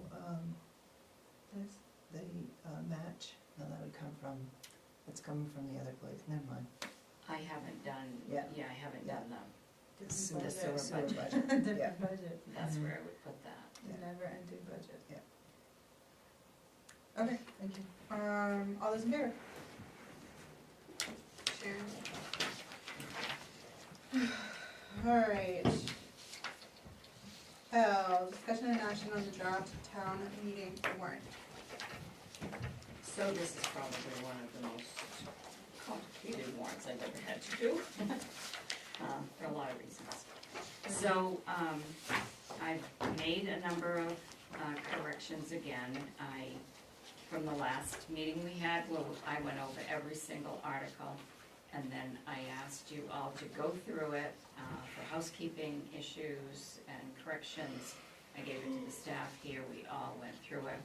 the match? No, that would come from, it's coming from the other place, never mind. I haven't done, Yeah. I haven't done The the sewer sewer sewer budget. budget. Yeah. budget. That's where I would put that. Yeah. Never ending budget. Yeah. Okay, Thank you. all those in favor? Sharon? Alright. Discussion and action on the draft town meeting warrant. So this is probably one of the most complicated warrants I've ever had to do, for a lot of reasons. So, I've made a number of corrections again. From the last meeting we had, well, I went over every single article, and then I asked you all to go through it for housekeeping issues and corrections. I gave it to the staff here, we all went through it.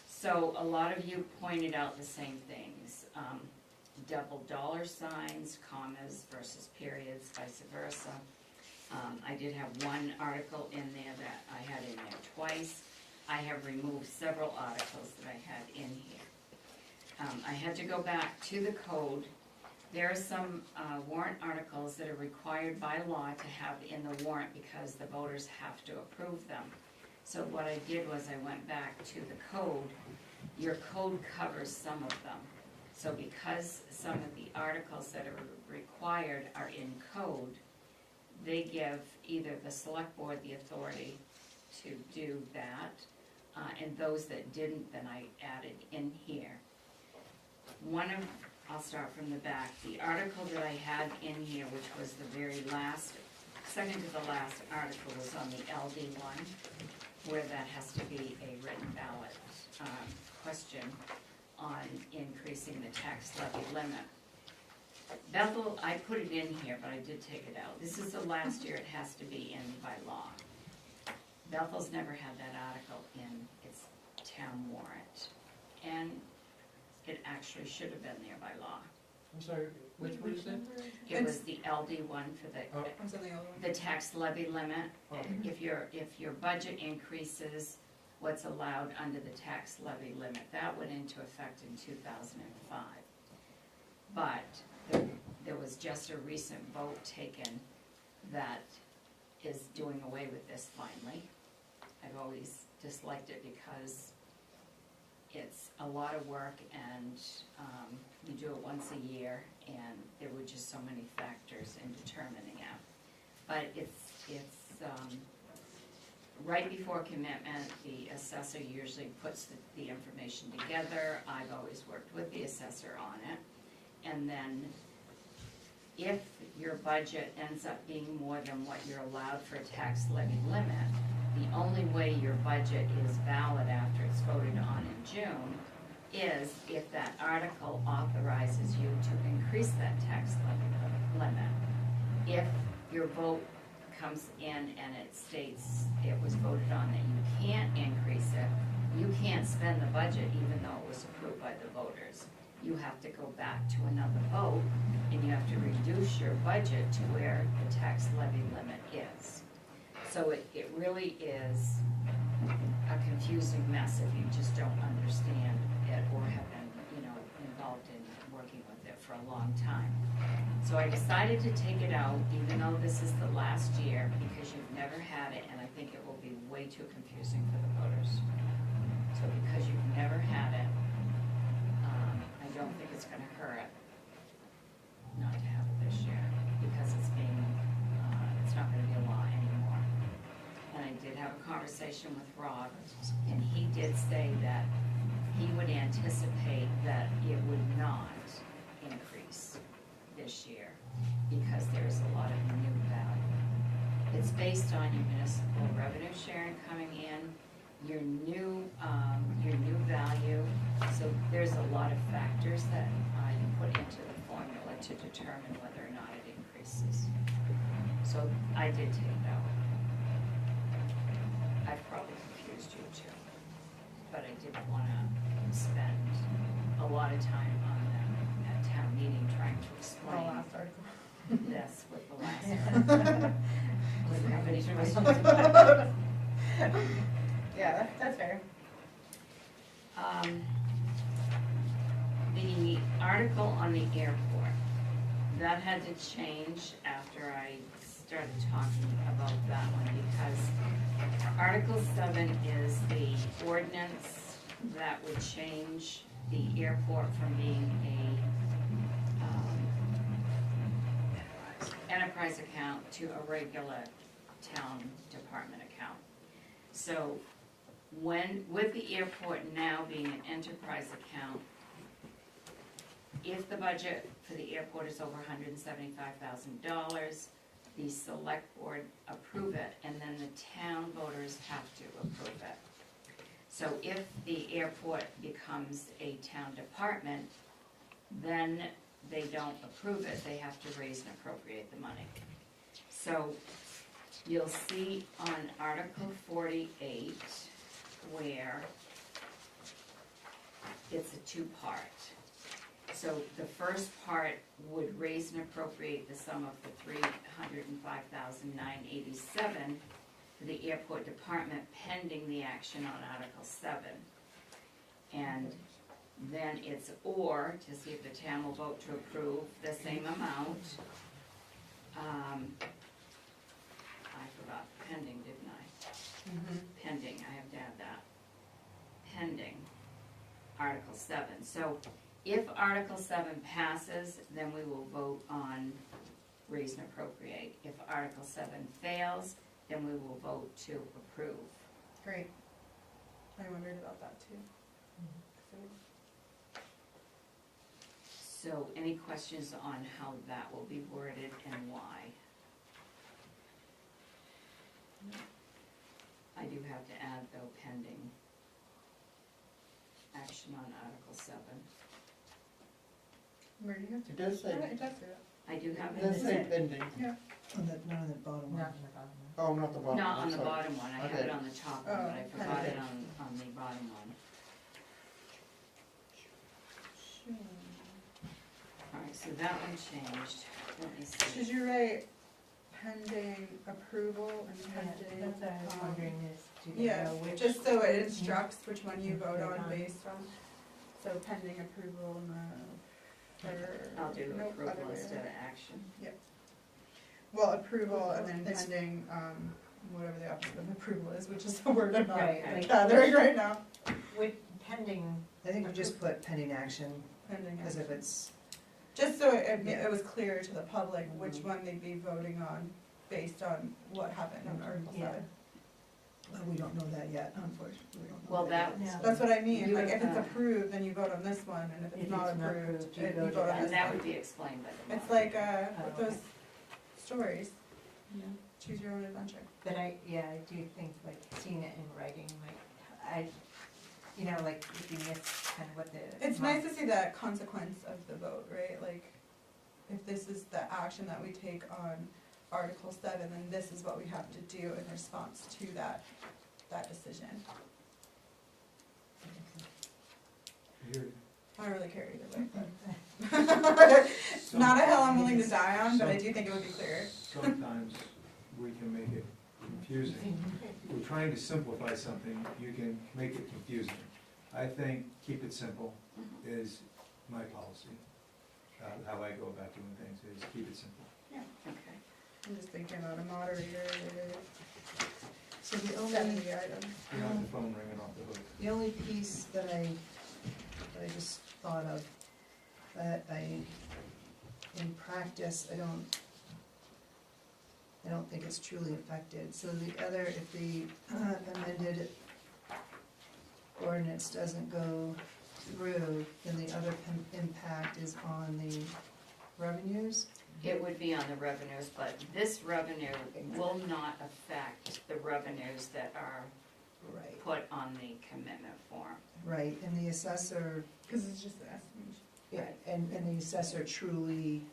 So a lot of you pointed out the same things, double dollar signs, commas versus periods, vice versa. I did have one article in there that I had in there twice. I have removed several articles that I had in here. I had to go back to the code. There are some warrant articles that are required by law to have in the warrant because the voters have to approve them. So what I did was I went back to the code. Your code covers some of them. So because some of the articles that are required are in code, they give either the select board the authority to do that, and those that didn't, then I added in here. I'll start from the back. The article that I had in here, which was the very last, second to the last article, was on the LD one, where that has to be a written ballot question on increasing the tax levy limit. Bethel, I put it in here, but I did take it out. This is the last year it has to be in by law. Bethel's never had that article in its town warrant, and it actually should have been there by law. I'm sorry, which one is it? It was the LD one for Oh. What's on the other one? the tax levy limit. Oh. If your budget increases what's allowed under the tax levy limit, that went into effect in 2005. But there was just a recent vote taken that is doing away with this finally. I've always disliked it because it's a lot of work, and you do it once a year, and there were just so many factors in determining it. But it's right before commitment, the assessor usually puts the information together. I've always worked with the assessor on it. And then if your budget ends up being more than what you're allowed for a tax levy limit, the only way your budget is valid after it's voted on in June is if that article authorizes you to increase that tax levy limit. If your vote comes in and it states it was voted on that you can't increase it, you can't spend the budget even though it was approved by the voters. You have to go back to another vote, and you have to reduce your budget to where the tax levy limit is. So it really is a confusing mess if you just don't understand it or have been, involved in working with it for a long time. So I decided to take it out, even though this is the last year, because you've never had it, and I think it will be way too confusing for the voters. So because you've never had it, I don't think it's gonna hurt not to have it this year, because it's not gonna be a law anymore. And I did have a conversation with Rob, and he did say that he would anticipate that it would not increase this year, because there's a lot of new value. It's based on your municipal revenue sharing coming in, your new value. So there's a lot of factors that you put into the formula to determine whether or not it increases. So I did take it out. I've probably confused you too, but I didn't want to spend a lot of time on them at town meeting trying to explain this with the last article. Do you have any questions about it? Yeah, that's fair. The article on the airport, that had to change after I started talking about that one because Article 7 is the ordinance that would change the airport from being a enterprise account to a regular town department account. So with the airport now being an enterprise account, if the budget for the airport is over $175,000, the select board approve it, and then the town voters have to approve it. So if the airport becomes a town department, then they don't approve it, they have to raise and appropriate the money. So you'll see on Article 48 where it's a two-part. So the first part would raise and appropriate the sum of the $305,987 for the airport department pending the action on Article 7. And then it's or to see if the town will vote to approve the same amount. I forgot pending, didn't I? Pending, I have to add that. Pending Article 7. So if Article 7 passes, then we will vote on raise and appropriate. If Article 7 fails, then we will vote to approve. Great. I wondered about that too. So any questions on how that will be worded and why? I do have to add though pending action on Article 7. Where do you have It does say, It does say that. I do have it does say pending. On the, not on the bottom one. Not in the bottom. Oh, not the bottom. not on I'm the sorry. bottom one, I have Okay. it on the top one, but I Oh, forgot it pending. on the bottom one. Alright, so that one changed, let me Should see. you write pending approval and Yeah, pending? that's what I was wondering is, do they Yeah, know which? just so it instructs which one you vote Vote on on. based on, so pending approval and I'll do nope, other approval way instead of around. action. Well, approval and then It's- pending, whatever the opposite of approval is, which is the word I'm not Right, like- gathering right now. With pending, I think you just put pending action, Pending, because if it's, just so it was clear to the public which one they'd be voting on based on what happened on Article Yeah. 7. we don't know that yet, unfortunately, we don't know Well, that that- yet. That's what I mean, You like if it's have, approved, then you vote on this one, and if If it's not it's not approved, approved, you then you vote vote on on this and that one. would be explained by the. It's like, with Oh. those stories, you know, choose your own adventure. but I do think like seeing it in writing, like, like if you miss kind of what the. It's nice to see the consequence of the vote, right, like, if this is the action that we take on Article 7, then this is what we have to do in response to that decision. You're- I don't really care either way, but. some- Not a hill I'm willing to die on, but I do think it would be clear. Sometimes we can make it confusing. We're trying to simplify something, you can make it confusing. I think keep it simple is my policy. How I go about doing things is keep it simple. Okay. I'm just thinking about a moderator, So the 70 items. You don't have the phone ringing off the hook. The only piece that I just thought of, that in practice, I don't think it's truly affected. So the other, if the amended ordinance doesn't go through, then the other impact is on the revenues. It would be on the revenues, but this revenue will not affect the revenues that are Right. put on the commitment form. Right, and the assessor, Because it's just an estimation. yeah, and the assessor truly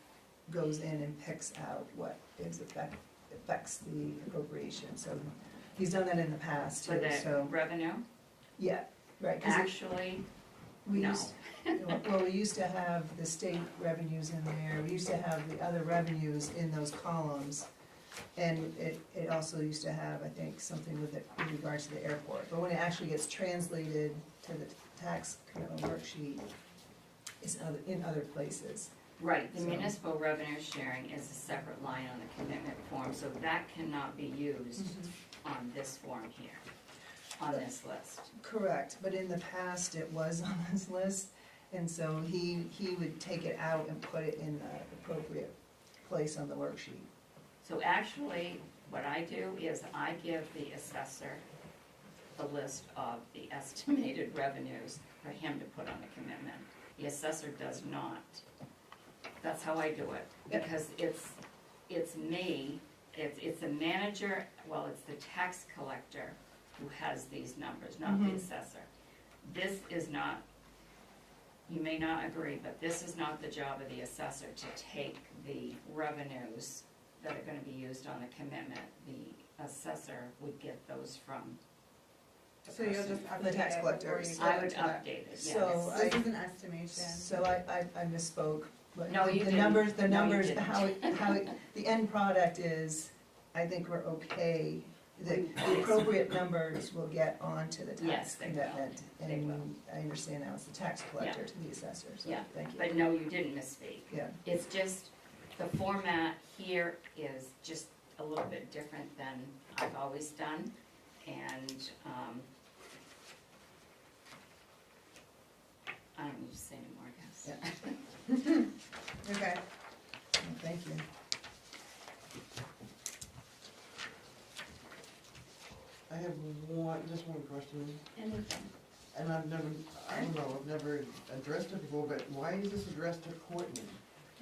goes in and picks out what affects the appropriation, so he's done that in the past For too, the so, revenue, yeah, right, 'cause actually, we no. used, well, we used to have the state revenues in there, we used to have the other revenues in those columns, and it also used to have, I think, something with it with regards to the airport, but when it actually gets translated to the tax commitment worksheet, it's in other places. Right, the So- municipal revenue sharing is a separate line on the commitment form, so that cannot be used on this form here, on this list. Correct, but in the past, it was on this list, and so he would take it out and put it in the appropriate place on the worksheet. So actually, what I do is I give the assessor the list of the estimated revenues for him to put on the commitment. The assessor does not. That's how I do it, Yep. because it's me, it's the manager, well, it's the tax collector who has these numbers, not the Mhm. assessor. This is not, you may not agree, but this is not the job of the assessor to take the revenues that are gonna be used on the commitment. The assessor would get those from the So you'll person. just update The tax it collector. before you I go would to that. update it, yes. So This is an estimation. So I misspoke, but No, you the didn't. numbers, No, you numbers, didn't. the end product is, I think we're okay. The appropriate numbers will get onto the Yes, tax they will. commitment. They will. And I understand now it's the tax collector to the assessor, so Yeah, thank you. But no, you didn't misspeak. Yeah, It's just, the format here is just a little bit different than I've always done, and, I don't need to say anymore, I guess. Yeah. Okay. well, thank you. I have just one question, Anything. and I've never addressed it before, but why is this addressed to Courtney?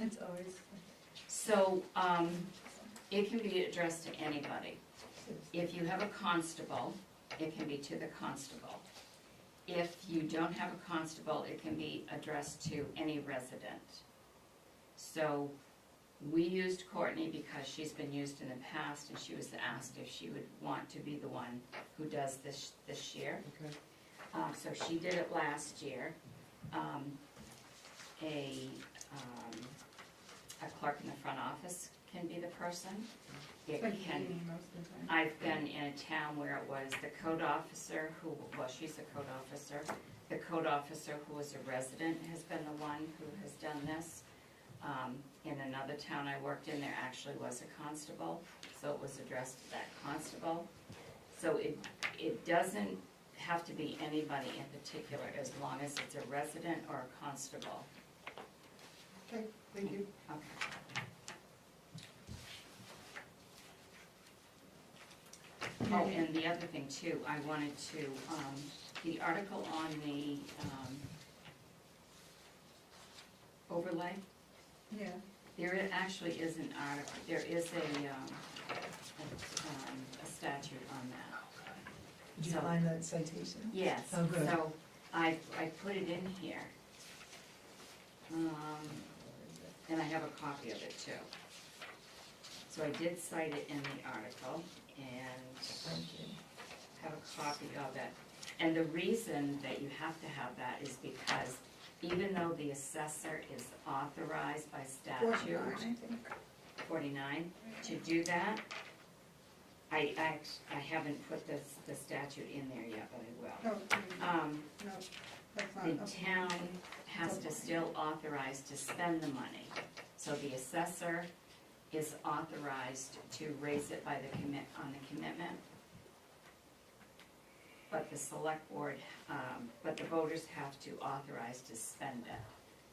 It's always. So, it can be addressed to anybody. If you have a constable, it can be to the constable. If you don't have a constable, it can be addressed to any resident. So, we used Courtney because she's been used in the past, and she was asked if she would want to be the one who does this year. Okay. So she did it last year. A clerk in the front office can be the person. It Like can, me most of the time. I've been in a town where it was the code officer who, well, she's a code officer. The code officer who was a resident has been the one who has done this. In another town I worked in, there actually was a constable, so it was addressed to that constable. So it doesn't have to be anybody in particular, as long as it's a resident or a constable. Okay, thank you. Okay. Oh, and the other thing too, I wanted to, the article on the, overlay, Yeah. there actually is an article, there is a statute on that. Did you So- find the citation? Yes, Oh, good. so I put it in here. And I have a copy of it too. So I did cite it in the article and Thank you. have a copy of it. And the reason that you have to have that is because even though the assessor is authorized by statute, 49, I think. 49, to do that, I haven't put the statute in there yet, but I will. No, no, that's not. The okay. town has to still authorize to spend the money. So the assessor is authorized to raise it by on the commitment. But the select board, but the voters have to authorize to spend it.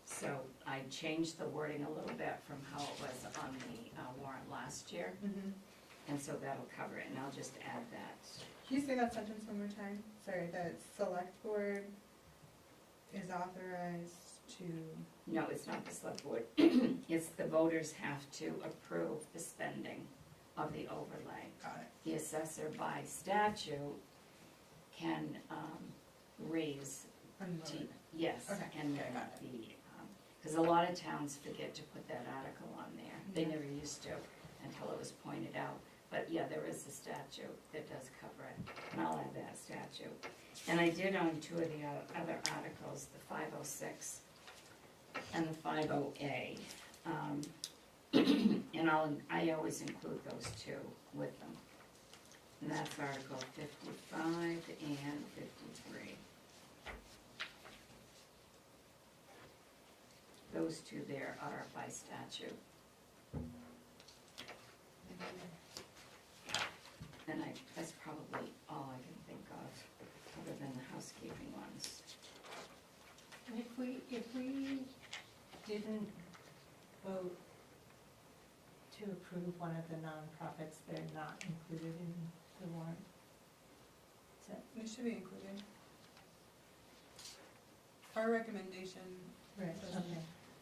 So I changed the wording a little bit from how it was on the warrant last year, Mhm. and so that'll cover it, and I'll just add that. Can you say that sentence one more time? Sorry, the select board is authorized to, No, it's not the select board, it's the voters have to approve the spending of the overlay. got it. The assessor by statute can raise, Unload. yes, Okay, and okay, then got it. the, because a lot of towns forget to put that article on there. They Yeah. never used to until it was pointed out. But yeah, there is a statute that does cover it, and I'll add that statute. And I did on two of the other articles, the 506 and the 50A. And I always include those two with them. And that's Article 55 and 53. those two there are by statute. And that's probably all I can think of, other than the housekeeping ones. And if we didn't vote to approve one of the nonprofits, they're not included in the warrant? Is that They should be included. Our recommendation, right? Okay.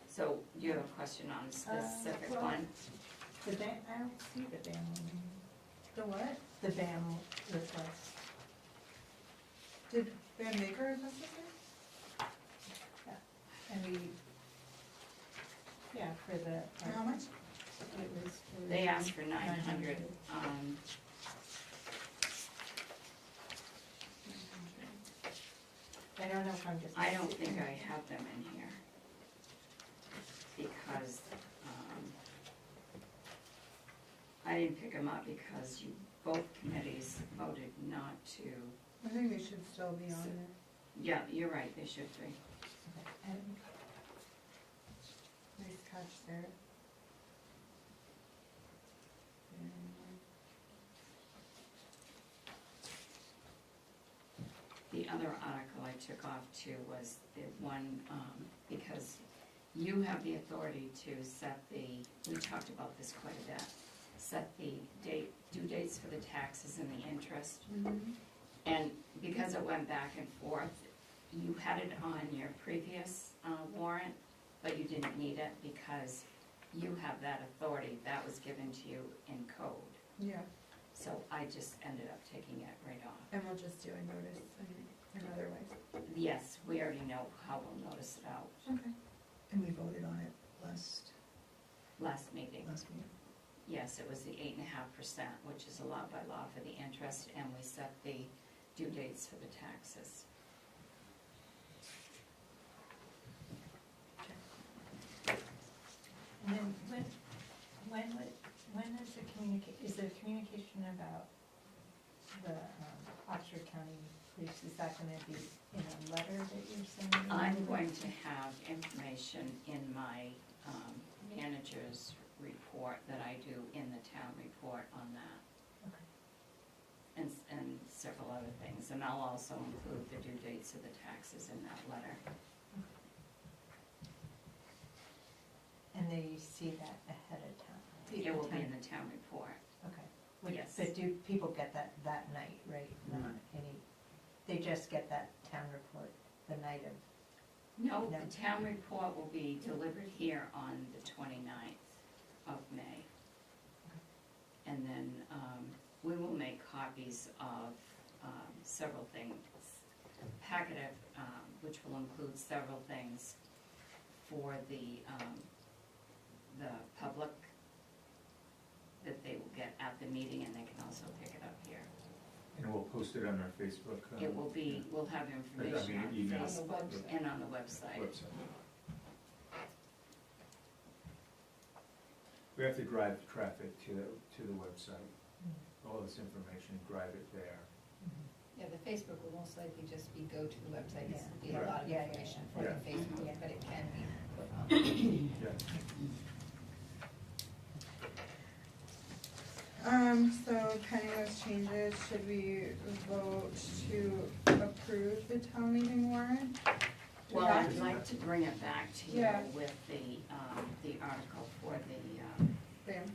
So do you have a question on a specific well- one? The BAM, I don't see the BAM one. the what? The BAM request. Did Van Baker request this year? And we, yeah, for the. For how much? It was. They asked for 900. I don't know if I'm just. I don't think I have them in here. Because, I didn't pick them up because both committees voted not to. I think they should still be on there. Yeah, you're right, they should be. And nice catch there. The other article I took off too was the one, because you have the authority to set we talked about this quite a bit, set the due dates for the taxes and the interest. And because it went back and forth, you had it on your previous warrant, but you didn't need it because you have that authority. That was given to you in code. Yeah, So I just ended up taking it right off. and we'll just do a notice and otherwise. Yes, we already know how we'll notice it out. Okay. And we voted on it last Meeting. meeting. Yes, it was the 8.5%, which is allowed by law for the interest, and we set the due dates for the taxes. And then when is is there communication about the Oxford County Police? Is that gonna be in a letter that you're sending? I'm going to have information in my manager's report that I do in the town report on that. Okay. And several other things, and I'll also include the due dates of the taxes in that letter. And they see that ahead of time? It will be in the town report. Okay. Yes. But do people get that night, right? Not any, they just get that town report the night of? No, No. the town report will be delivered here on the 29th of May. And then we will make copies of several things, packet of, which will include several things for the public that they will get at the meeting, and they can also pick it up here. And we'll post it on our Facebook. It will be, we'll have information on email. Facebook and on the website. We have to drive traffic to the website, all this information, drive it there. Yeah, the Facebook will most likely just be go to the website, this will be a Right. lot of Yeah, yeah, information yeah. for the Yeah. Facebook, Yeah. but it can be put on. Yeah. So pending those changes, should we vote to approve the town meeting warrant? Well, Yeah. I'd like to bring it back to you Yeah. with the article for the, Bam.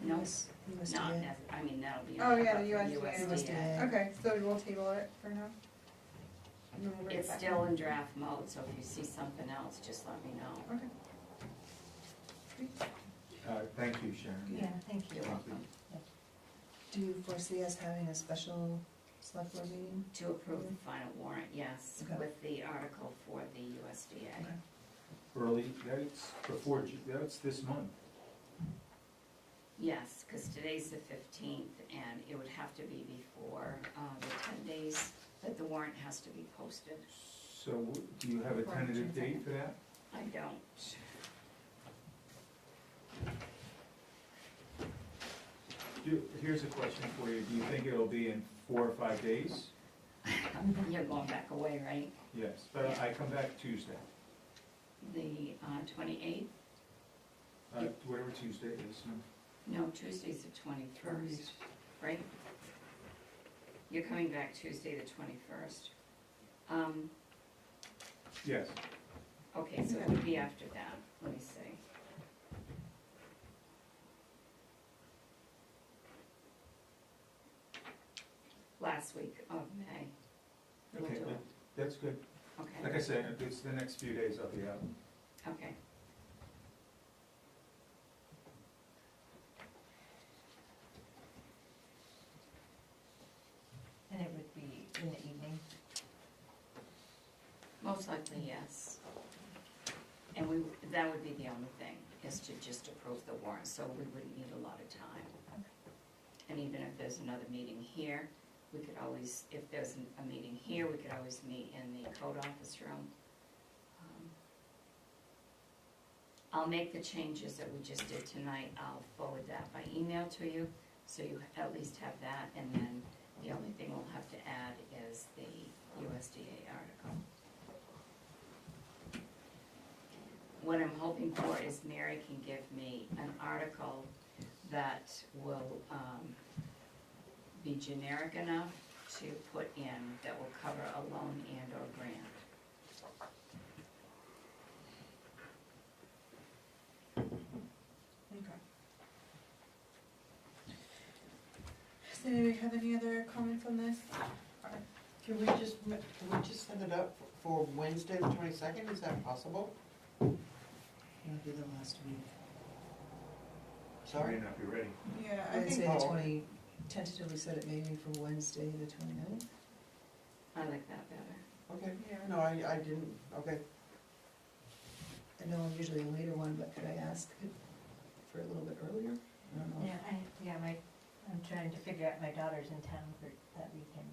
no, USDA. not, I mean, that'll be. Oh, yeah, for the USDA. USDA. Okay, so we'll table it for now. And then we'll bring it It's back still in. in draft mode, so if you see something else, just let me know. Okay. Thank you, Sharon. Yeah, thank you. You're welcome. Do you foresee us having a special select board meeting? To approve the final warrant, yes, Okay. with the article for the USDA. Okay. Early, that's this month. Yes, because today's the 15th, and it would have to be before the 10 days that the warrant has to be posted. So do you have a tentative date for that? I don't. Here's a question for you. Do you think it'll be in 4 or 5 days? You're going back away, right? Yes, but I come back Tuesday. The 28th? Whatever Tuesday is. No, Tuesday's the 21st, right? You're coming back Tuesday the 21st. Yes. Okay, so it would be after that, let me see. Last week of May. We'll Okay, do it. that's good. Like Okay, I say, it's the next few days I'll be out. okay. And it would be in the evening. Most likely, yes. And that would be the only thing, is to just approve the warrant, so we wouldn't need a lot of time. And even if there's another meeting here, we could always, if there's a meeting here, we could always meet in the code office room. I'll make the changes that we just did tonight, I'll forward that by email to you, so you at least have that, and then the only thing we'll have to add is the USDA article. What I'm hoping for is Mary can give me an article that will be generic enough to put in, that will cover a loan and or grant. Okay. Does anybody have any other comments on this? Can we just set it up for Wednesday the 22nd? Is that possible? It'll be the last week. Sorry? May not be ready. Yeah, I Wednesday think, the tentatively set it maybe for Wednesday the 29th. I like that better. Okay. yeah. No, I didn't, okay. I know I'm usually a later one, but could I ask for a little bit earlier? I don't know. Yeah, I'm trying to figure out, my daughter's in town for that weekend.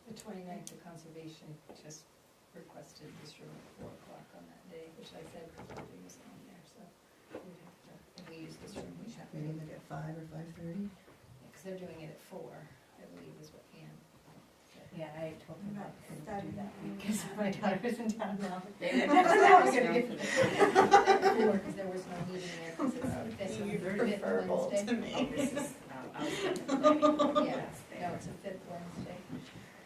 The 29th, the conservation just requested this room at 4 o'clock on that day, which I said probably was on there, so we'd have to, if we use this room, we have to. Maybe like at 5 or 5:30? Because they're doing it at 4, I believe is what Ann said. Yeah, I told them I couldn't About do that seven. because my daughter's in town now. They would That's have how this we're gonna room get for the At 4, because there was no meeting there, because it's the fifth Preferable to Wednesday. me. Oh, this is, I was thinking, Yeah, that's no, there. it's a fifth Wednesday,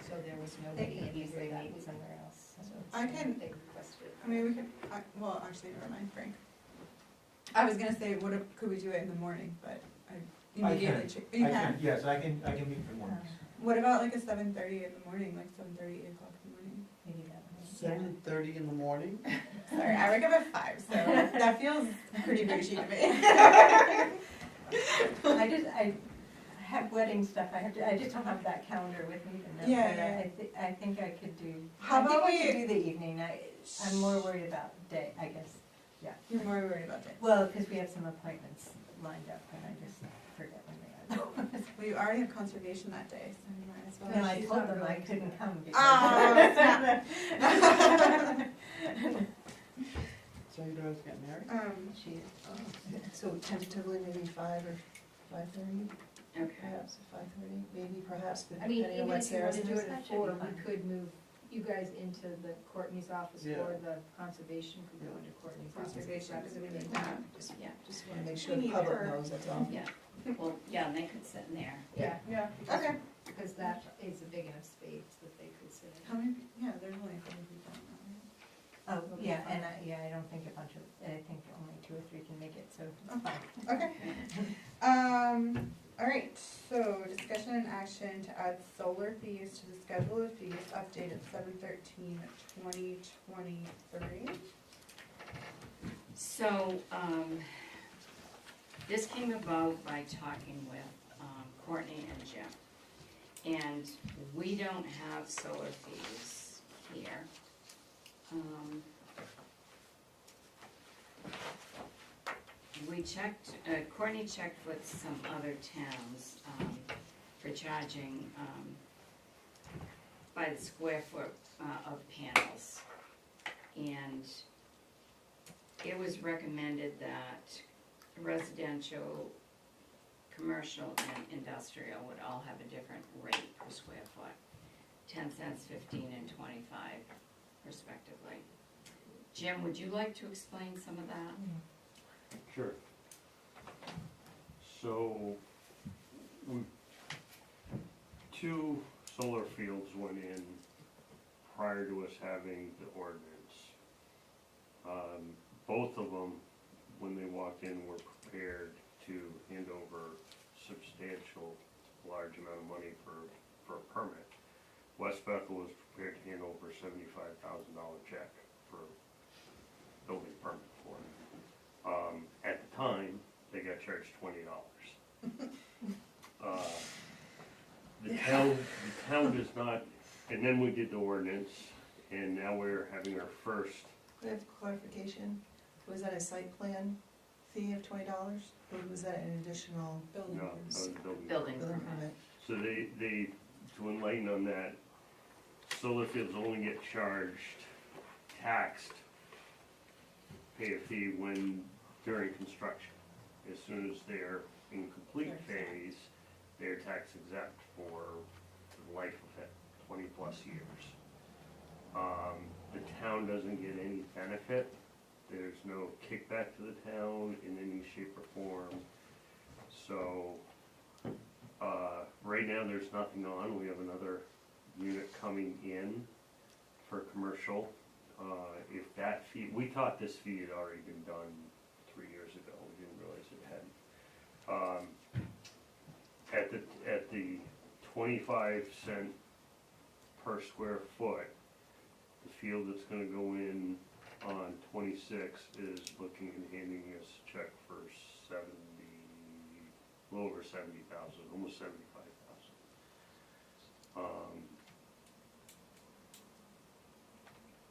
so there was no They meeting could easily that meet week. somewhere else. So I can- they requested. I mean, we could, well, actually, never mind, Frank. I was gonna say, could we do it in the morning, but I immediately, you I can? Yes, I can meet in the mornings. What about like a 7:30 in the morning, like 7:30, 8 o'clock in the morning? Maybe that one. 7:30 in the morning? Sorry, I wake up at 5, so that feels pretty bougie to me. I have wedding stuff, I just don't have that calendar with me to know. Yeah, but yeah. I think I could do, How I think about we could we- do the evening, I'm more worried about day, I guess. You're more worried about it. Well, because we have some appointments lined up and I just forget when they are. Well, you already have conservation that day, so you might as well. And I she's told not them I going to couldn't that. come because. So your daughter's getting married? She, So tentatively maybe 5 or 5:30, Okay. perhaps at 5:30, maybe perhaps, I mean, depending on even what if you Sarah want to do says. it That at should be 4, we fine. could move you guys into the Courtney's office, Yeah. or the conservation could go into Courtney's office. Conservation, because we need that. Yeah, Just want to make sure We the need public her. knows, that's all. yeah. Well, yeah, and they could sit in there. Yeah, Yeah, because- okay. because that is a big enough space that they could sit in. How many, yeah, there's only a couple people on that, right? oh, yeah, and I don't think a bunch of, I think only 2 or 3 can make it, so it's fine. Okay. All right, so discussion and action to add solar fees to the schedule of fees updated 7/13/2023. So, this came about by talking with Courtney and Jim. And we don't have solar fees here. We checked, Courtney checked with some other towns for charging by the square foot of panels. And it was recommended that residential, commercial, and industrial would all have a different rate per square foot, 10 cents, 15, and 25 respectively. Jim, would you like to explain some of that? Sure. So, two solar fields went in prior to us having the ordinance. Both of them, when they walked in, were prepared to hand over substantial, large amount of money for a permit. West Bethel was prepared to hand over a $75,000 check for building permit for it. At the time, they got charged $20. The town does not, and then we did the ordinance, and now we're having our first. Could I have clarification? Was that a site plan fee of $20, or was that an additional building? No, that was a building. Building Building permit. permit? So they, to enlighten on that, solar fields only get charged, taxed, pay a fee when, during construction. As soon as they're in complete phase, they're tax exempt for the life of it, 20+ years. The town doesn't get any benefit. There's no kickback to the town in any shape or form. So, right now, there's nothing on. We have another unit coming in for commercial. If that fee, we thought this fee had already been done 3 years ago. We didn't realize it hadn't. At the 25 cents per square foot, the field that's gonna go in on 26 is looking and handing us a check for 70, a little over 70,000, almost 75,000.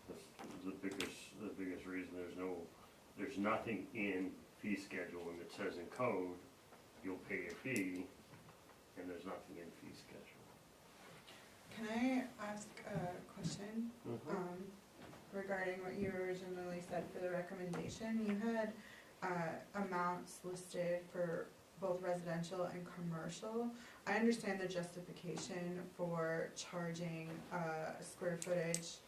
That's the biggest reason. There's nothing in fee schedule, and it says in code, you'll pay a fee, and there's nothing in fee schedule. Can I ask a question? Regarding what you originally said for the recommendation? You had amounts listed for both residential and commercial. I understand the justification for charging a square footage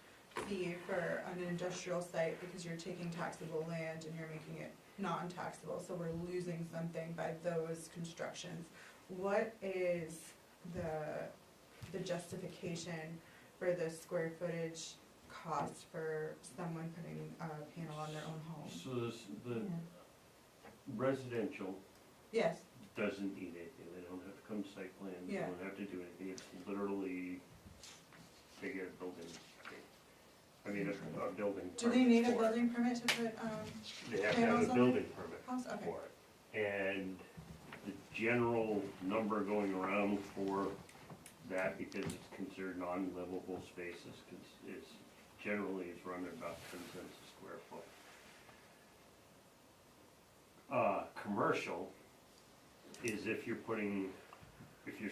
fee for an industrial site because you're taking taxable land and you're making it non-taxable, so we're losing something by those constructions. What is the justification for the square footage cost for someone putting a panel on their own home? So the residential Yes, doesn't need anything. They don't have to come site plan. They Yeah. don't have to do anything. It's literally, they get a building. I mean, a building permit. do they need a for it. building permit to put, They have to have panels a on building permit house? Okay. for it. And the general number going around for that, because it's considered non-livable spaces, is generally is running about 10 cents a square foot. Commercial is if your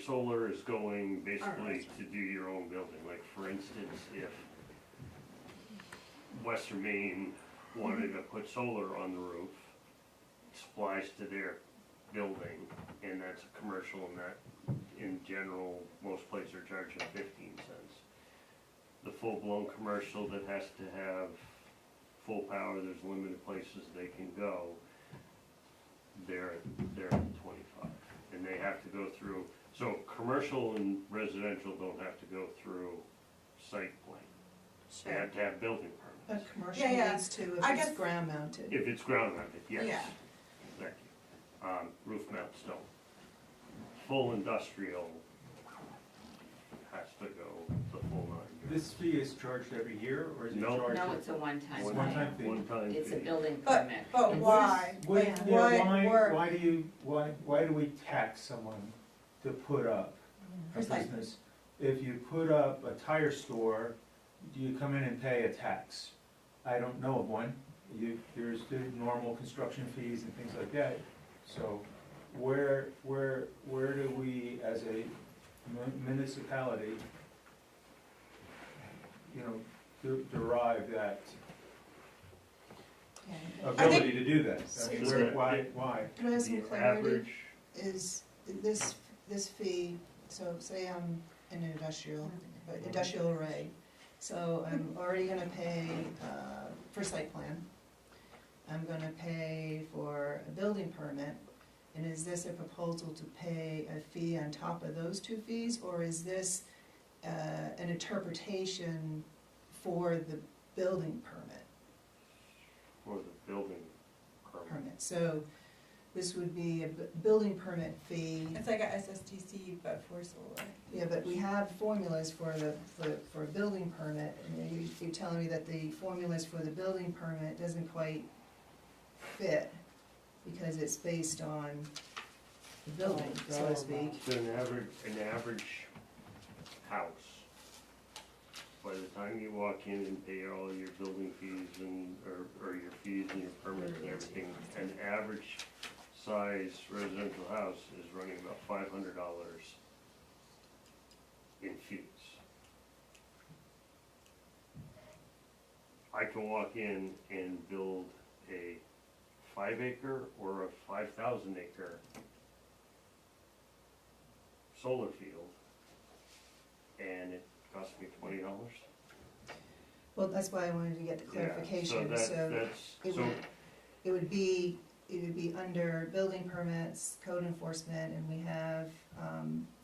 solar is going basically to do your own building. Like for instance, if Western Maine wanted to put solar on the roof, it supplies to their building, and that's a commercial, and that in general, most places are charging 15 cents. The full-blown commercial that has to have full power, there's limited places they can go, they're at 25. And they have to go through, so commercial and residential don't have to go through site plan. They Sure. have to have building permits. But commercial Yeah. needs to I if it's guess- ground mounted. If it's ground mounted, yes. Yeah. Thank you. Roof mount stone. Full industrial has to go the full 9 years. This fee is charged every year, or is it No. charged? No, it's a one-time It's fee. one-time fee. One-time It's a fee. building But, permit. but And why? What- Like, yeah, what work? why do we tax someone to put up a Precisely. business? If you put up a tire store, do you come in and pay a tax? I don't know of one. There's the normal construction fees and things like that. So where do we, as a municipality, derive that Yeah. ability to do that? I mean, So- why? Could I have some The clarity? average, Is this fee, so say I'm in an industrial array, So I'm already gonna pay, for site plan. I'm gonna pay for a building permit. And is this a proposal to pay a fee on top of those two fees, or is this, an interpretation for the building permit? For the building permit. So this would be a building permit fee. It's like a SSTC, but for solar. Yeah, but we have formulas for for a building permit, and you're telling me that the formulas for the building permit doesn't quite fit, because it's based on the building, so to speak. So an average house, by the time you walk in and pay all your building fees and, or your fees and your permits and everything, an average size residential house is running about $500 in fees. I can walk in and build a 5-acre or a 5,000-acre solar field, and it cost me $20. Well, that's why I wanted to get the clarification, Yeah, so so that's, so, it would be under building permits, code enforcement, and we have,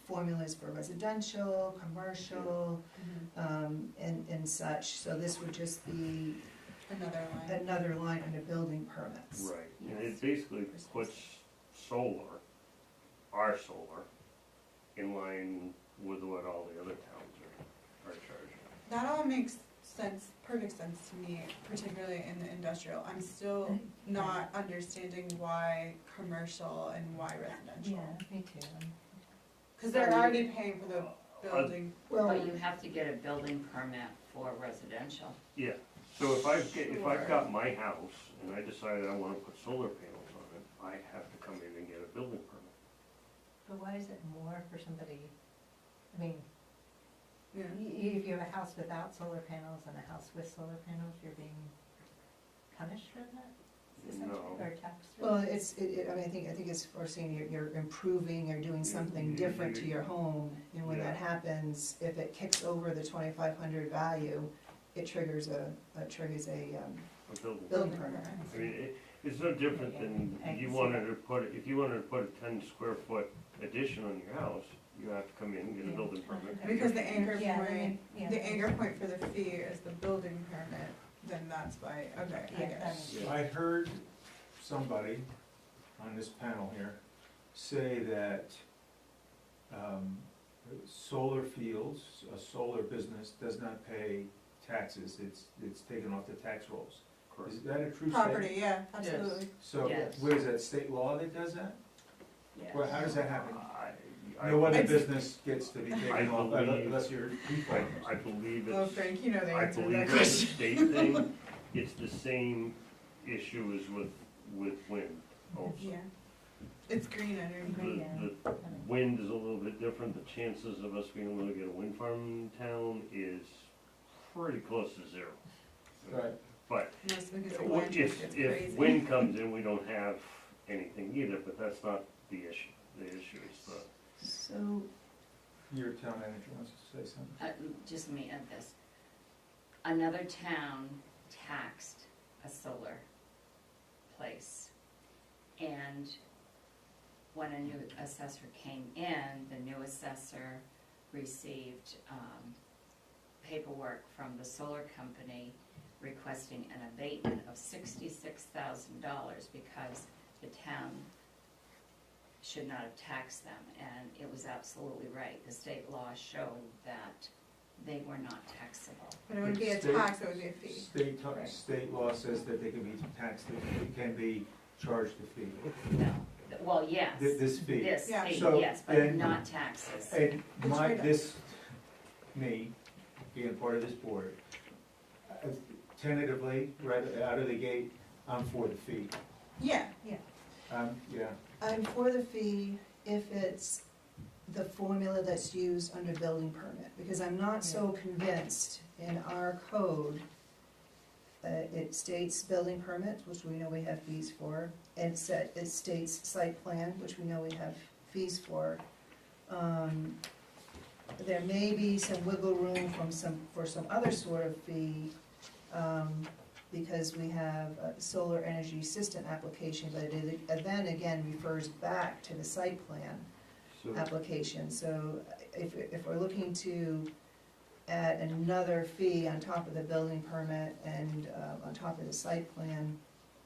formulas for residential, commercial, and such, so this would just be another line under building permits. right, and it basically puts solar, our solar, in line with what all the other towns are charging. That all makes sense, perfect sense to me, particularly in the industrial. I'm still not understanding why commercial and why residential. Yeah, me too. Cause they're already paying for the building. Well, But you have to get a building permit for residential. Yeah, so if I've got my house and I decide I wanna put solar panels on it, I have to come in and get a building permit. But why is it more for somebody, I mean, Yeah. if you have a house without solar panels and a house with solar panels, you're being punished for that? Essentially, No. or taxed? for well, that? I mean, I think it's foreseeing you're improving or doing something different to your home, and when that happens, if it kicks over the 2,500 value, it triggers a A building. building permit. I mean, it's no different than I can you see wanted that. to put, if you wanted to put a 10-square-foot addition on your house, you have to come in and get a Yeah. building permit. Because the anchor Yeah, that point, makes- yeah. the anchor point for the fee is the building permit, then that's why, okay, I Yeah, get that it. makes sense. I heard somebody on this panel here say that solar fields, a solar business does not pay taxes, it's taken off the tax rolls. Correct. Is that a true statement? Property, yeah, absolutely. So, Yes. what is that, state law that does that? Well, how does that happen? I- No other I- business gets to be I taken off believe- unless you're default. I believe Oh, it's, Frank, you know the I answer to believe that it's a question. state thing, it's the same issue as with wind also. Yeah. It's green energy. The wind is a little bit different, the chances of us being able to get a wind farm in town is pretty close to zero. Right. But Most because the wind gets if crazy. wind comes in, we don't have anything either, but that's not the issue. The issue is the, So, Your town manager wants to say something. Just let me add this. Another town taxed a solar place. And when a new assessor came in, the new assessor received paperwork from the solar company requesting an abatement of $66,000 because the town should not have taxed them, and it was absolutely right. The state law showed that they were not taxable. But it would be a State- tax, it would be a fee. State law says that they can be taxed, it can be charged a fee. No, well, yes. This fee. This Yeah. fee, So, yes, but and- not taxes. And my, It's me, being part of this board, tentatively, right out of the gate, I'm for the fee. Yeah, Yeah, I'm for the fee if it's the formula that's used under building permit, because I'm not so convinced in our code. It states building permit, which we know we have fees for, and it states site plan, which we know we have fees for. there may be some wiggle room for some other sort of fee, because we have a solar energy system application, but it then again refers back to the site plan So, application. So if we're looking to add another fee on top of the building permit and on top of the site plan,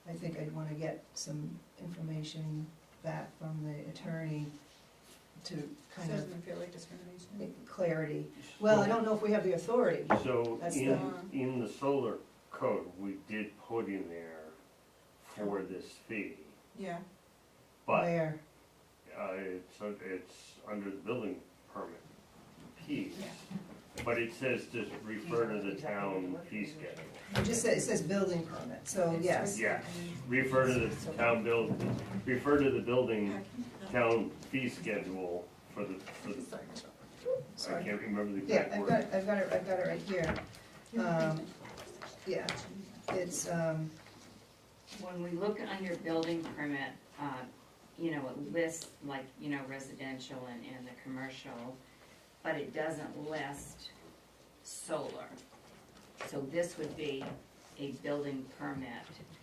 I think I'd wanna get some information back from the attorney to So kind it of doesn't feel like discrimination. make clarity. Well, I don't know if we have the authority. So That's in the solar code, we did put in there for this fee, Yeah, but Where? it's under the building permit piece. But it says to refer to the town fee schedule. It says building permit, so yes. Yeah, refer to the town refer to the building town fee schedule for the, I Sorry. can't remember the Yeah, exact I've word. got it right here. Yeah, it's, When we look under building permit, you know, it lists like, you know, residential and the commercial, but it doesn't list solar. So this would be a building permit.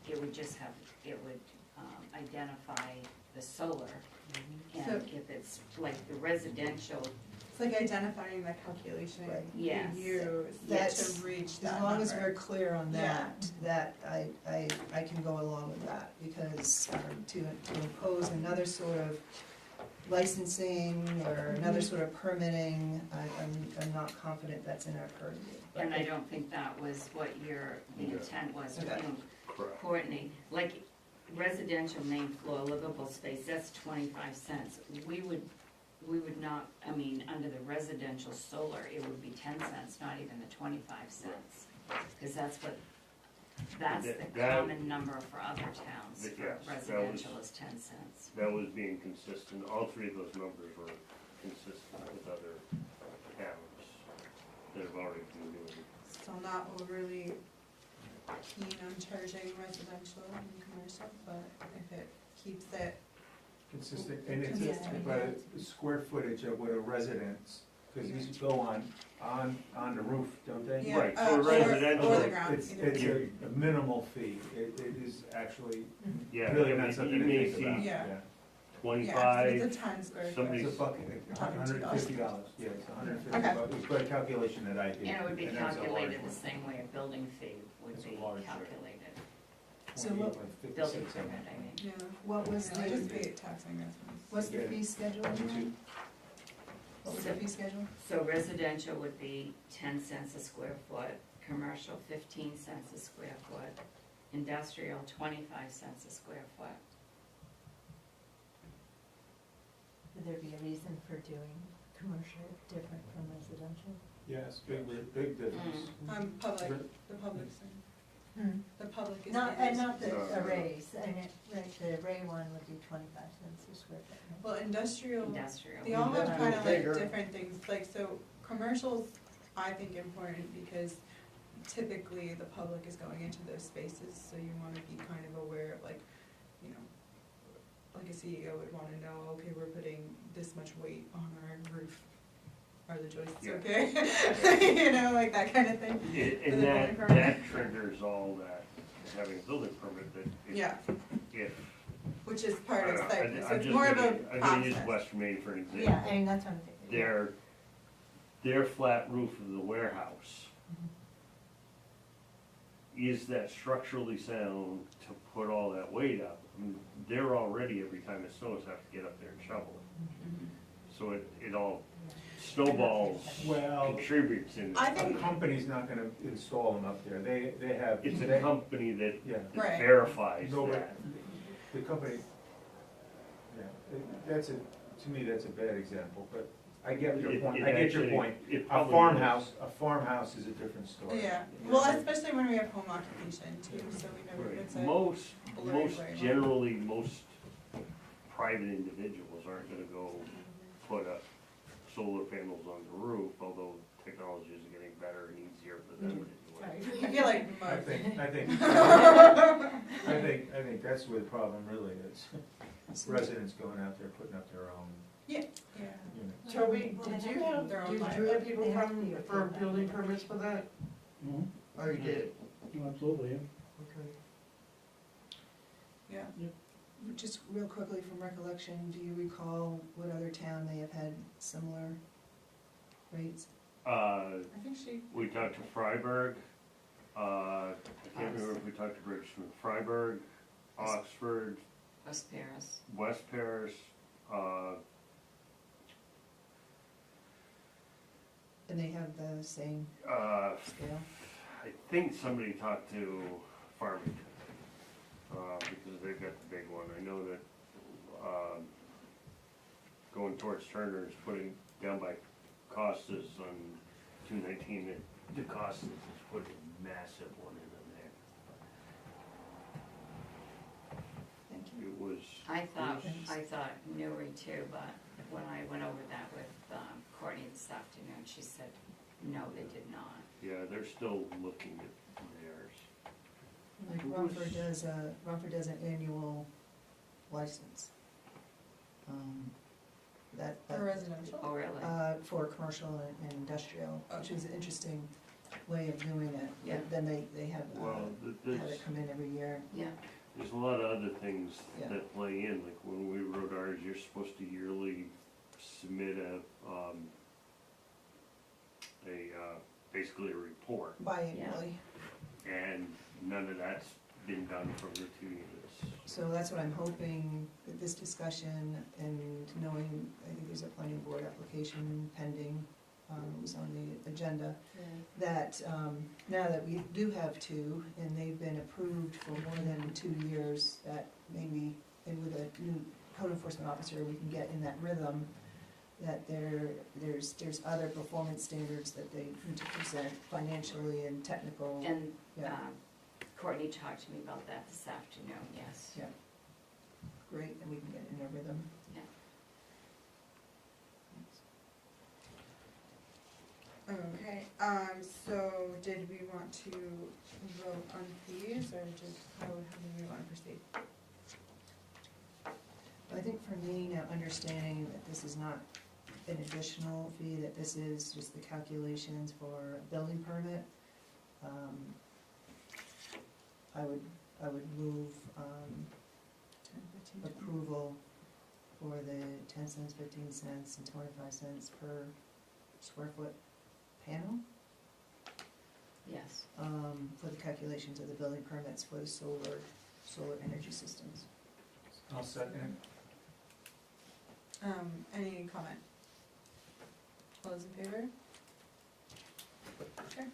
It would just have, it would identify the solar. And So- if it's like the residential, it's like identifying the calculation Right. Yes. you use That's- to reach as that long as number. we're clear on Yeah. that I can go along with that, because to impose another sort of licensing or another sort of permitting, I'm not confident that's in our purview. and I don't think that was what the intent was, Okay. you know, Correct. Courtney, like residential main floor livable space, that's 25 cents. We would not, I mean, under the residential solar, it would be 10 cents, not even the 25 cents. Because that's the That- common number for other towns, Yes, for that was- residential is 10 cents. That was being consistent, all three of those numbers were consistent with other towns that have already been doing. Still not overly keen on charging residential and commercial, but if it keeps it, consistent, and it's Consistent. about the square footage of what a residence, because these go on the roof, don't they? yeah, Right, for or residential, the ground, It's either. a minimal fee, it is actually Yeah, really I not mean, something you to may think see about, Yeah. yeah. 25, Yeah, it's a 10 square somebody- foot. It's a bucket, $150, yeah, it's $150, Okay. it's by calculation that I did. And it would be and that's a large calculated the one. same way a building fee would It's a be large, calculated. So 28 what- by 56, Building I permit, think. I mean. Yeah, What was I just the, pay taxing residents. what's the Yeah. fee schedule? Me too. What was the fee schedule? So residential would be 10 cents a square foot, commercial 15 cents a square foot, industrial 25 cents a square foot. Would there be a reason for doing commercial different from residential? Yes, big difference. Public, Re- the public's thing. The public is. Not, and not the No. arrays, and the array one would be 25 cents a square foot. right? Well, industrial, Industrial. they all have kind of like Bigger. different things, like, so commercials, I think important because typically the public is going into those spaces, so you wanna be kind of aware of like, you know, like a CEO would wanna know, okay, we're putting this much weight on our roof. Are the joists Yeah. okay? You know, like that kind of thing. And the building that permit. triggers all that, having a building permit that Yeah, if, which is part I of don't know, site, so I'm it's just more of a gonna, I'm gonna use process. West Main for an example. Yeah, I mean, that's what I'm thinking. Their flat roof of the warehouse, is that structurally sound to put all that weight up? I mean, they're already, every time it snows, have to get up there and shovel it. So it all snowballs, Well, contributes in. I a think- company's not gonna install them up there, they have. It's a they- company that Yeah. Right. verifies No, but that. the company, yeah, that's to me, that's a bad example, but I get your It- point, it I get your actually- point. it A probably farmhouse is a different story. Yeah, well, especially when we have home occupation too, so we know Right. it's a. Most blurry gray line. generally, most private individuals aren't gonna go put up solar panels on the roof, although technology is getting better and easier for them to do it. Right, I feel like I most. think that's where the problem really is. Residents going out there putting up their own. Yeah. Toby, did you have, They're on did fire. you have people They have come to be for okay. building permits for that? Mhm. Oh, you did? Absolutely, yeah. Okay. Yeah. Just real quickly from recollection, do you recall what other town may have had similar rates? I think she, We talked to Freiburg, I can't remember if we talked to Bridgton, Freiburg, Oxford, West Paris. West Paris, And they have the same scale? I think somebody talked to Farmington, because they've got the big one. I know that, going towards Turner's, putting down by Costas on 219, the Costas is putting a massive one in there. Thank you. It was. I thought Newry too, but when I went over that with Courtney this afternoon, she said, no, they did not. Yeah, they're still looking at theirs. Like Rumford does an annual license. That, for residential. Oh, really? for commercial and industrial, which is an interesting way of doing it. Yeah. Then they have, Well, have it come in every year. Yeah, there's a lot of other things Yeah. that play in, like when we wrote ours, you're supposed to yearly submit basically a report, Biannually. and none of that's been done from the 2 units. So that's what I'm hoping, that this discussion and knowing, I think there's a planning board application pending, it was on the agenda, that now that we do have two, and they've been approved for more than 2 years, that maybe, and with a new code enforcement officer, we can get in that rhythm, that there's other performance standards that they need to present financially and technical. and Yeah. Courtney talked to me about that this afternoon, yes. Yeah. Great, and we can get in a rhythm. Yeah. Okay, so did we want to vote on fees, or how do we want to proceed? I think for me, now understanding that this is not an additional fee, that this is just the calculations for a building permit, I would move, 10, 15, 20. approval for the 10 cents, 15 cents, and 25 cents per square foot panel, Yes. for the calculations of the building permits for the solar energy systems. I'll second. Any comment? All those in favor? Okay.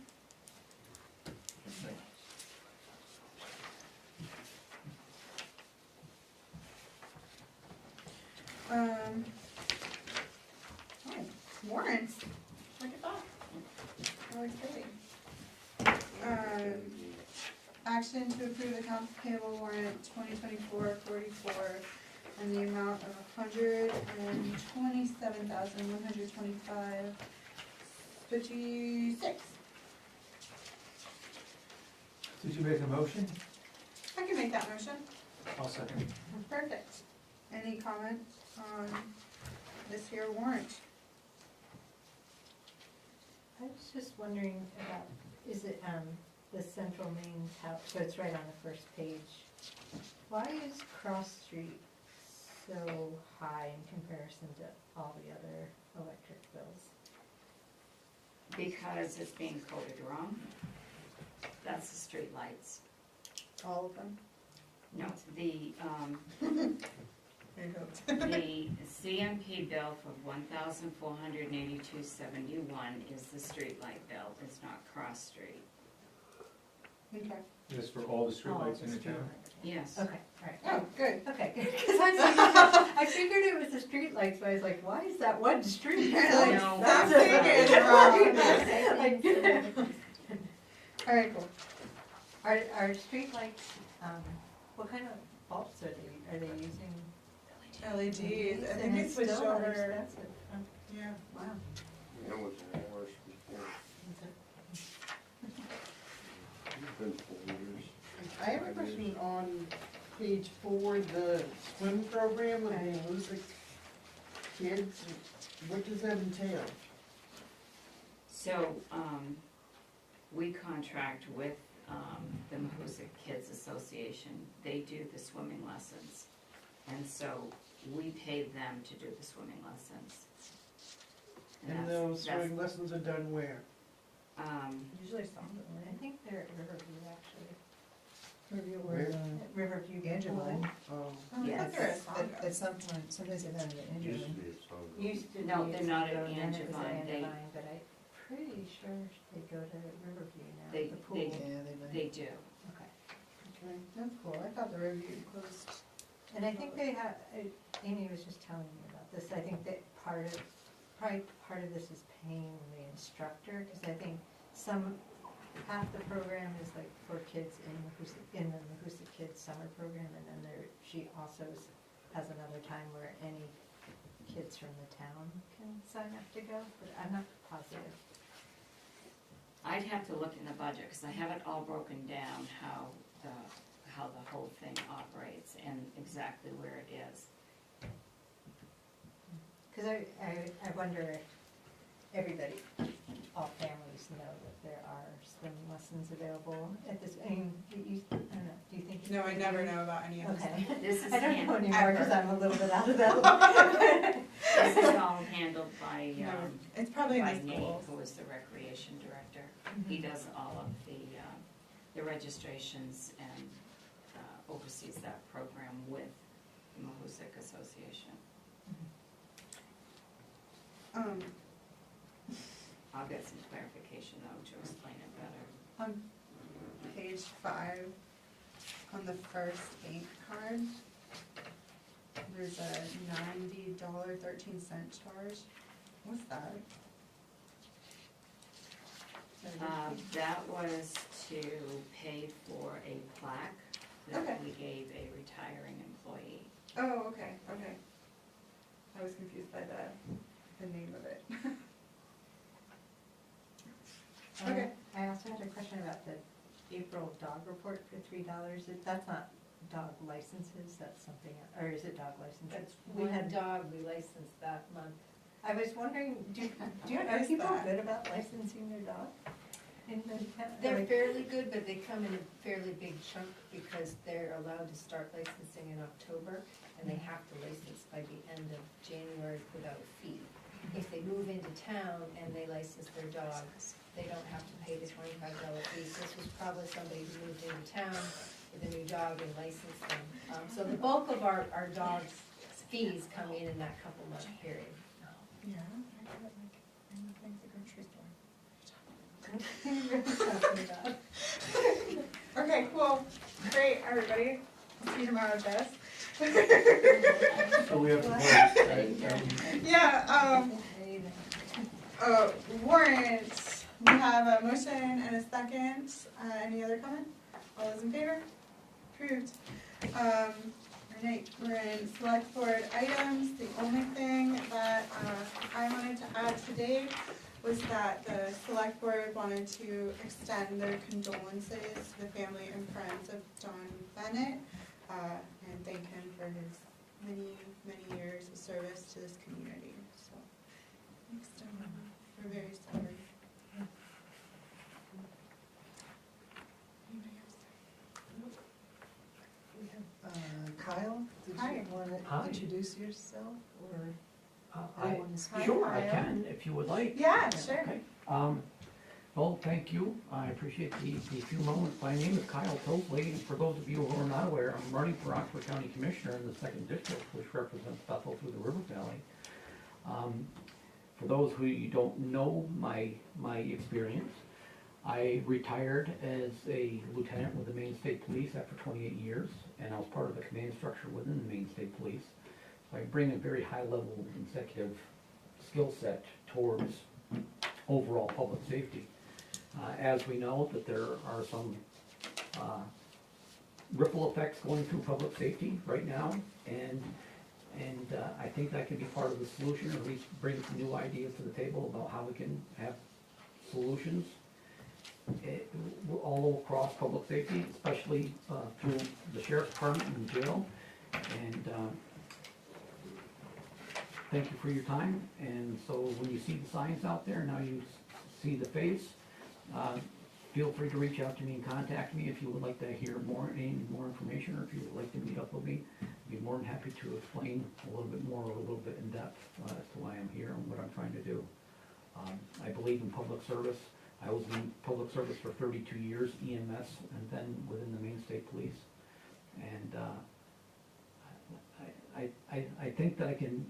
Oh, warrants, look at that. How exciting. Action to approve accounts payable warrant 2024-44 in the amount of $127,125.56. Did you make a motion? I can make that motion. I'll second. Perfect. Any comments on this here warrant? I was just wondering about, is it, the central main tower, so it's right on the first page. Why is Cross Street so high in comparison to all the other electric bills? Because it's being coded wrong. That's the street lights. All of them? No, the, I hoped. the CMP bill for $1,482.71 is the street light bill, it's not Cross Street. Okay. Just for all the streetlights in the town? Yes. Okay, all right. Oh, good. Okay, because I figured it was the street lights, but I was like, why is that one street? Like, No, that's that's wrong. All right, cool. Are street lights, what kind of bulbs are they using? LEDs, I think And we it's switched still over. expensive. Yeah. Wow. That was ours before. It's been 4 years. I have a question on page 4, the swim program with the music. kids, what does that entail? So, we contract with, the Mahoosic Kids Association. They do the swimming lessons. And so we pay them to do the swimming lessons. And that's- those that's- swimming lessons are done where? Usually Sunderland, I think they're at Riverview actually. Review Where? at Riverview. Angeline. Oh, I Yes. thought there was At some point, sometimes they've had it at Used to Angeline. be a song. Used to be. No, they're not at years ago, then it was at Angevine. They- Angevine, but I'm pretty sure they go to Riverview now, They- the pool. they- Yeah, they might. They do. Okay. okay. That's cool. I thought the review closed. And I think they have, Amy was just telling me about this, I think that probably part of this is paying the instructor, because I think half the program is like for kids in the Mahoosic Kids Summer Program, and then she also has another time where any kids from the town can sign up to go, but I'm not positive. I'd have to look in the budget, because I have it all broken down, how the whole thing operates and exactly where it is. Because I wonder if everybody, all families know that there are swimming lessons available at this, I mean, I don't know, do you think? No, I never know about any of this. Okay. This is I don't know hand- anymore because I'm a little bit out of that. This is all handled by, Never. It's probably in by the Nate, schools. who is the recreation director. He does all of the registrations and oversees that program with the Mahoosic Association. I'll get some clarification though to explain it better. On page 5, on the first 8 card, there's a $90.13 charge. What's that? That was to pay for a plaque that Okay. we gave a retiring employee. Oh, okay, okay. I was confused by the name of it. Okay. I also had a question about the April dog report for $3. That's not dog licenses, that's something, or is it dog licenses? That's We one had dog we licensed that month. I was wondering, What are is people that? good about licensing their dog? In the town? They're Like- fairly good, but they come in a fairly big chunk because they're allowed to start licensing in October, and they have to license by the end of January without a fee. If they move into town and they license their dog, they don't have to pay the $25 fee. This was probably somebody who moved into town with a new dog and licensed them. So the bulk of our dogs' fees come in that couple month period. Yeah. I got like anything at the grocery store. Okay, cool. Great, everybody. I'll see you tomorrow, Jess. So we have to vote, right? Yeah, warrants. We have a motion and a second. Any other comment? All those in favor? Approved. Alright, we're in select board items. The only thing that I wanted to add today was that the select board wanted to extend their condolences to the family and friends of John Bennett, and thank him for his many, many years of service to this community. So, we're very sorry. Anybody else? Kyle, did Hi. you want Hi. to introduce yourself, or I- anyone to speak? Sure, I Kyle. can, if you would like. Yeah, sure. Okay. Well, thank you. I appreciate the few moments. My name is Kyle Topley, and for those of you who are not aware, I'm running for Oxford County Commissioner in the 2nd District, which represents Bethel through the River Valley. For those who you don't know my experience, I retired as a lieutenant with the Maine State Police after 28 years, and I was part of the command structure within the Maine State Police. So I bring a very high-level executive skill set towards overall public safety. As we know that there are some ripple effects going through public safety right now, and I think that can be part of the solution, or at least bring some new ideas to the table about how we can have solutions all across public safety, especially through the sheriff's department and jail. And thank you for your time, and so when you see the signs out there, now you see the face, feel free to reach out to me and contact me if you would like to hear any more information, or if you would like to meet up with me. I'd be more than happy to explain a little bit more, or a little bit in depth, as to why I'm here and what I'm trying to do. I believe in public service. I was in public service for 32 years, EMS, and then within the Maine State Police. And I think that I can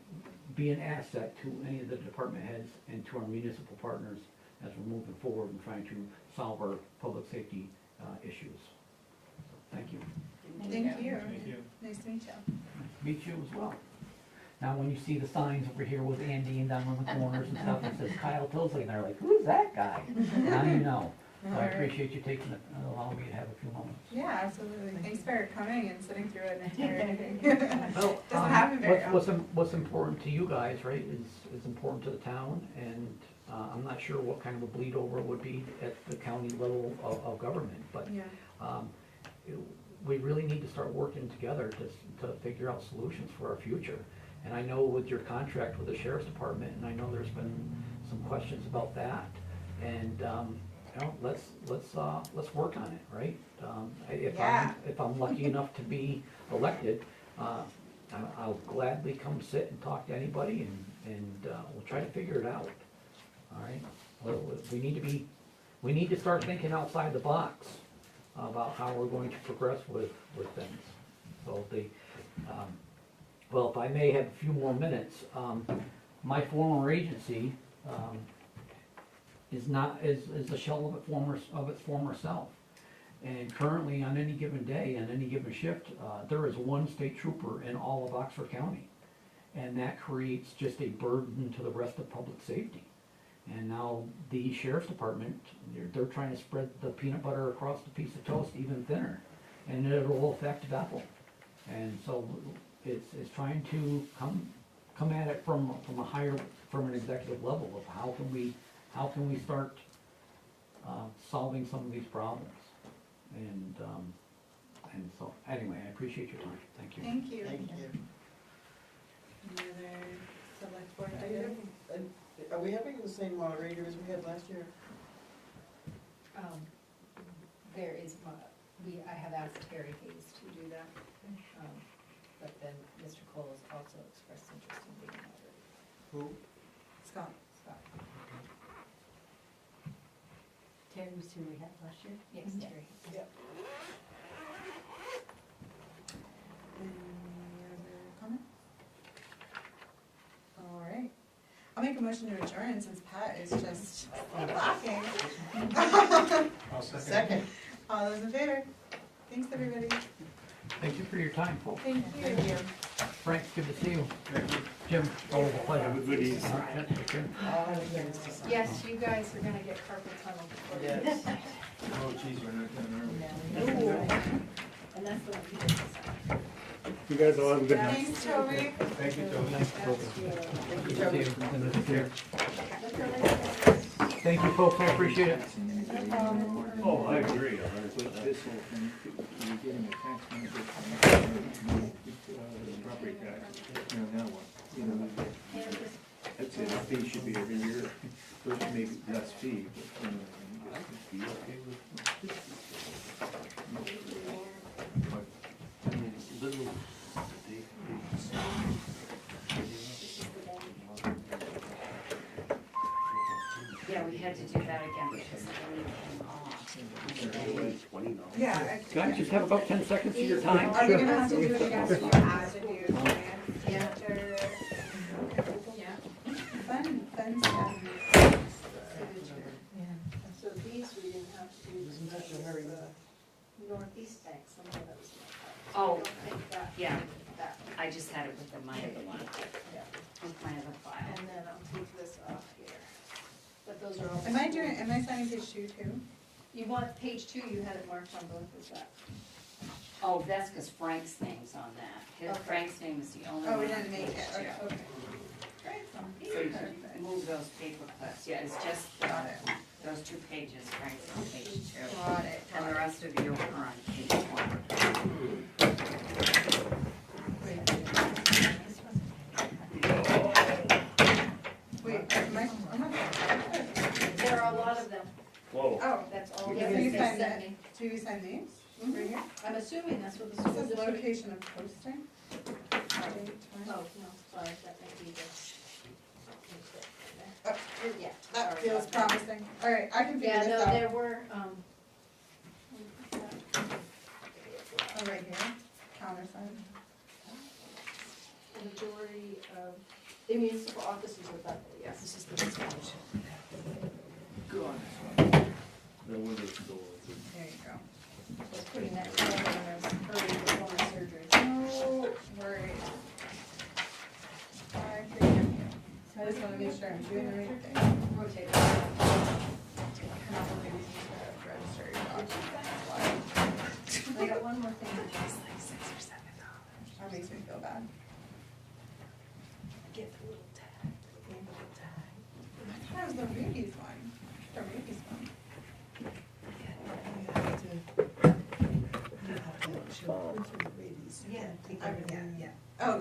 be an asset to any of the department heads and to our municipal partners as we're moving forward and trying to solve our public safety issues. Thank you. Thank you. Nice to meet you. Nice to meet you as well. Now, when you see the signs over here with Andy and down on the corners and stuff, it says Kyle Tilsley, and they're like, who's that guy? Now you know. So I Alright. appreciate you taking it, allowing me to have a few moments. Yeah, absolutely. Thanks for coming and sitting through an entire meeting. Well, Doesn't happen very what's important to you guys, right, is important to the town, and I'm not sure what kind of a bleed over would be at the county level of government, but Yeah. we really need to start working together to figure out solutions for our future. And I know with your contract with the sheriff's department, and I know there's been some questions about that, and you know, let's work on it, right? Yeah. If I'm lucky enough to be elected, I'll gladly come sit and talk to anybody, and we'll try to figure it out. All right? Well, we need to start thinking outside the box about how we're going to progress with things. So well, if I may have a few more minutes, my former agency is a shell of its former self. And currently, on any given day, on any given shift, there is one state trooper in all of Oxford County. And that creates just a burden to the rest of public safety. And now the sheriff's department, they're trying to spread the peanut butter across the piece of toast even thinner. And it'll affect Bethel. And so it's trying to come at it from an executive level of how can we start solving some of these problems. And so, anyway, I appreciate your time. Thank you. Thank you. Thank you. Any other select board Are we items? having- Are we having the same moderator as we had last year? There is, I have asked Terry Hayes to do that, but then Mr. Cole has also expressed interest in being moderator. Who? Scott. Scott? Terry was who we had last year? Yes, Mhm. Terry. Any other comments? All right. I'll make a motion to adjourn since Pat is just laughing. I'll second. Second. All those in favor? Thanks, everybody. Thank you for your time, folks. Thank you. Frank, good to see you. Jim, always a pleasure. Have a good evening. Take care. All the things to sign. Yes, you guys are gonna get carpal tunnel before. Yes. Oh, geez, we're not done, are we? And that's the one you did decide. You guys all have a good night. Thanks, Toby. Thank you, Toby. Thank you, Good to see Toby. you. And take care. Thank you, folks, I appreciate it. Oh, I agree, 100%. This whole thing, you're getting a tax benefit, property tax, now what? You know, I'd say the fee should be every year, first maybe less fee, but, I could be okay with. I mean, little, Yeah, we had to do that again because the link came off. Yeah. Can I just have about 10 seconds of your time? Are we gonna have to do it again? So you have to do plans Yeah. after? Yeah. Fun stuff. So these we didn't have to do, Isn't that the very- Northeast Bank, some of those. Oh, I think that, yeah, that, I just had it with my other one, yeah. with my other file. And then I'll take this off here. But those are all. Am I signing page 2 too? You want page 2, you had it marked on both, is that? Oh, that's because Frank's name's on that. Okay. Frank's name is the only one. Oh, we on didn't make page it, two. okay. Great. So you can move those paper clips, yeah, it's just Got it. those 2 pages, Frank's on page 2. Got it. And the rest of you are on page 1. This one? Do we sign these? Mhm. Right here? I'm assuming that's what the It school says district. location of posting. Oh, no, sorry, that might be the. Oh, Yeah. That sorry feels about that. promising. All right, I can figure Yeah, this no, out. there were, Oh, right here, countersign. the majority of, the municipal offices are Bethel, yes. This is the resolution. The window's still open. There you go. Was putting that together when I was hurrying before my surgery. No worries. I forgive you. I just wanna make sure I'm doing the right thing. Rotate. I'm not really using the register your dog. That's why. I got one more thing. It's like $6 or $7. That makes me feel bad. Get the little tag, the little tag. I thought it was the rabies one. The rabies one. You have to show proof of the rabies. Yeah. Take I- everything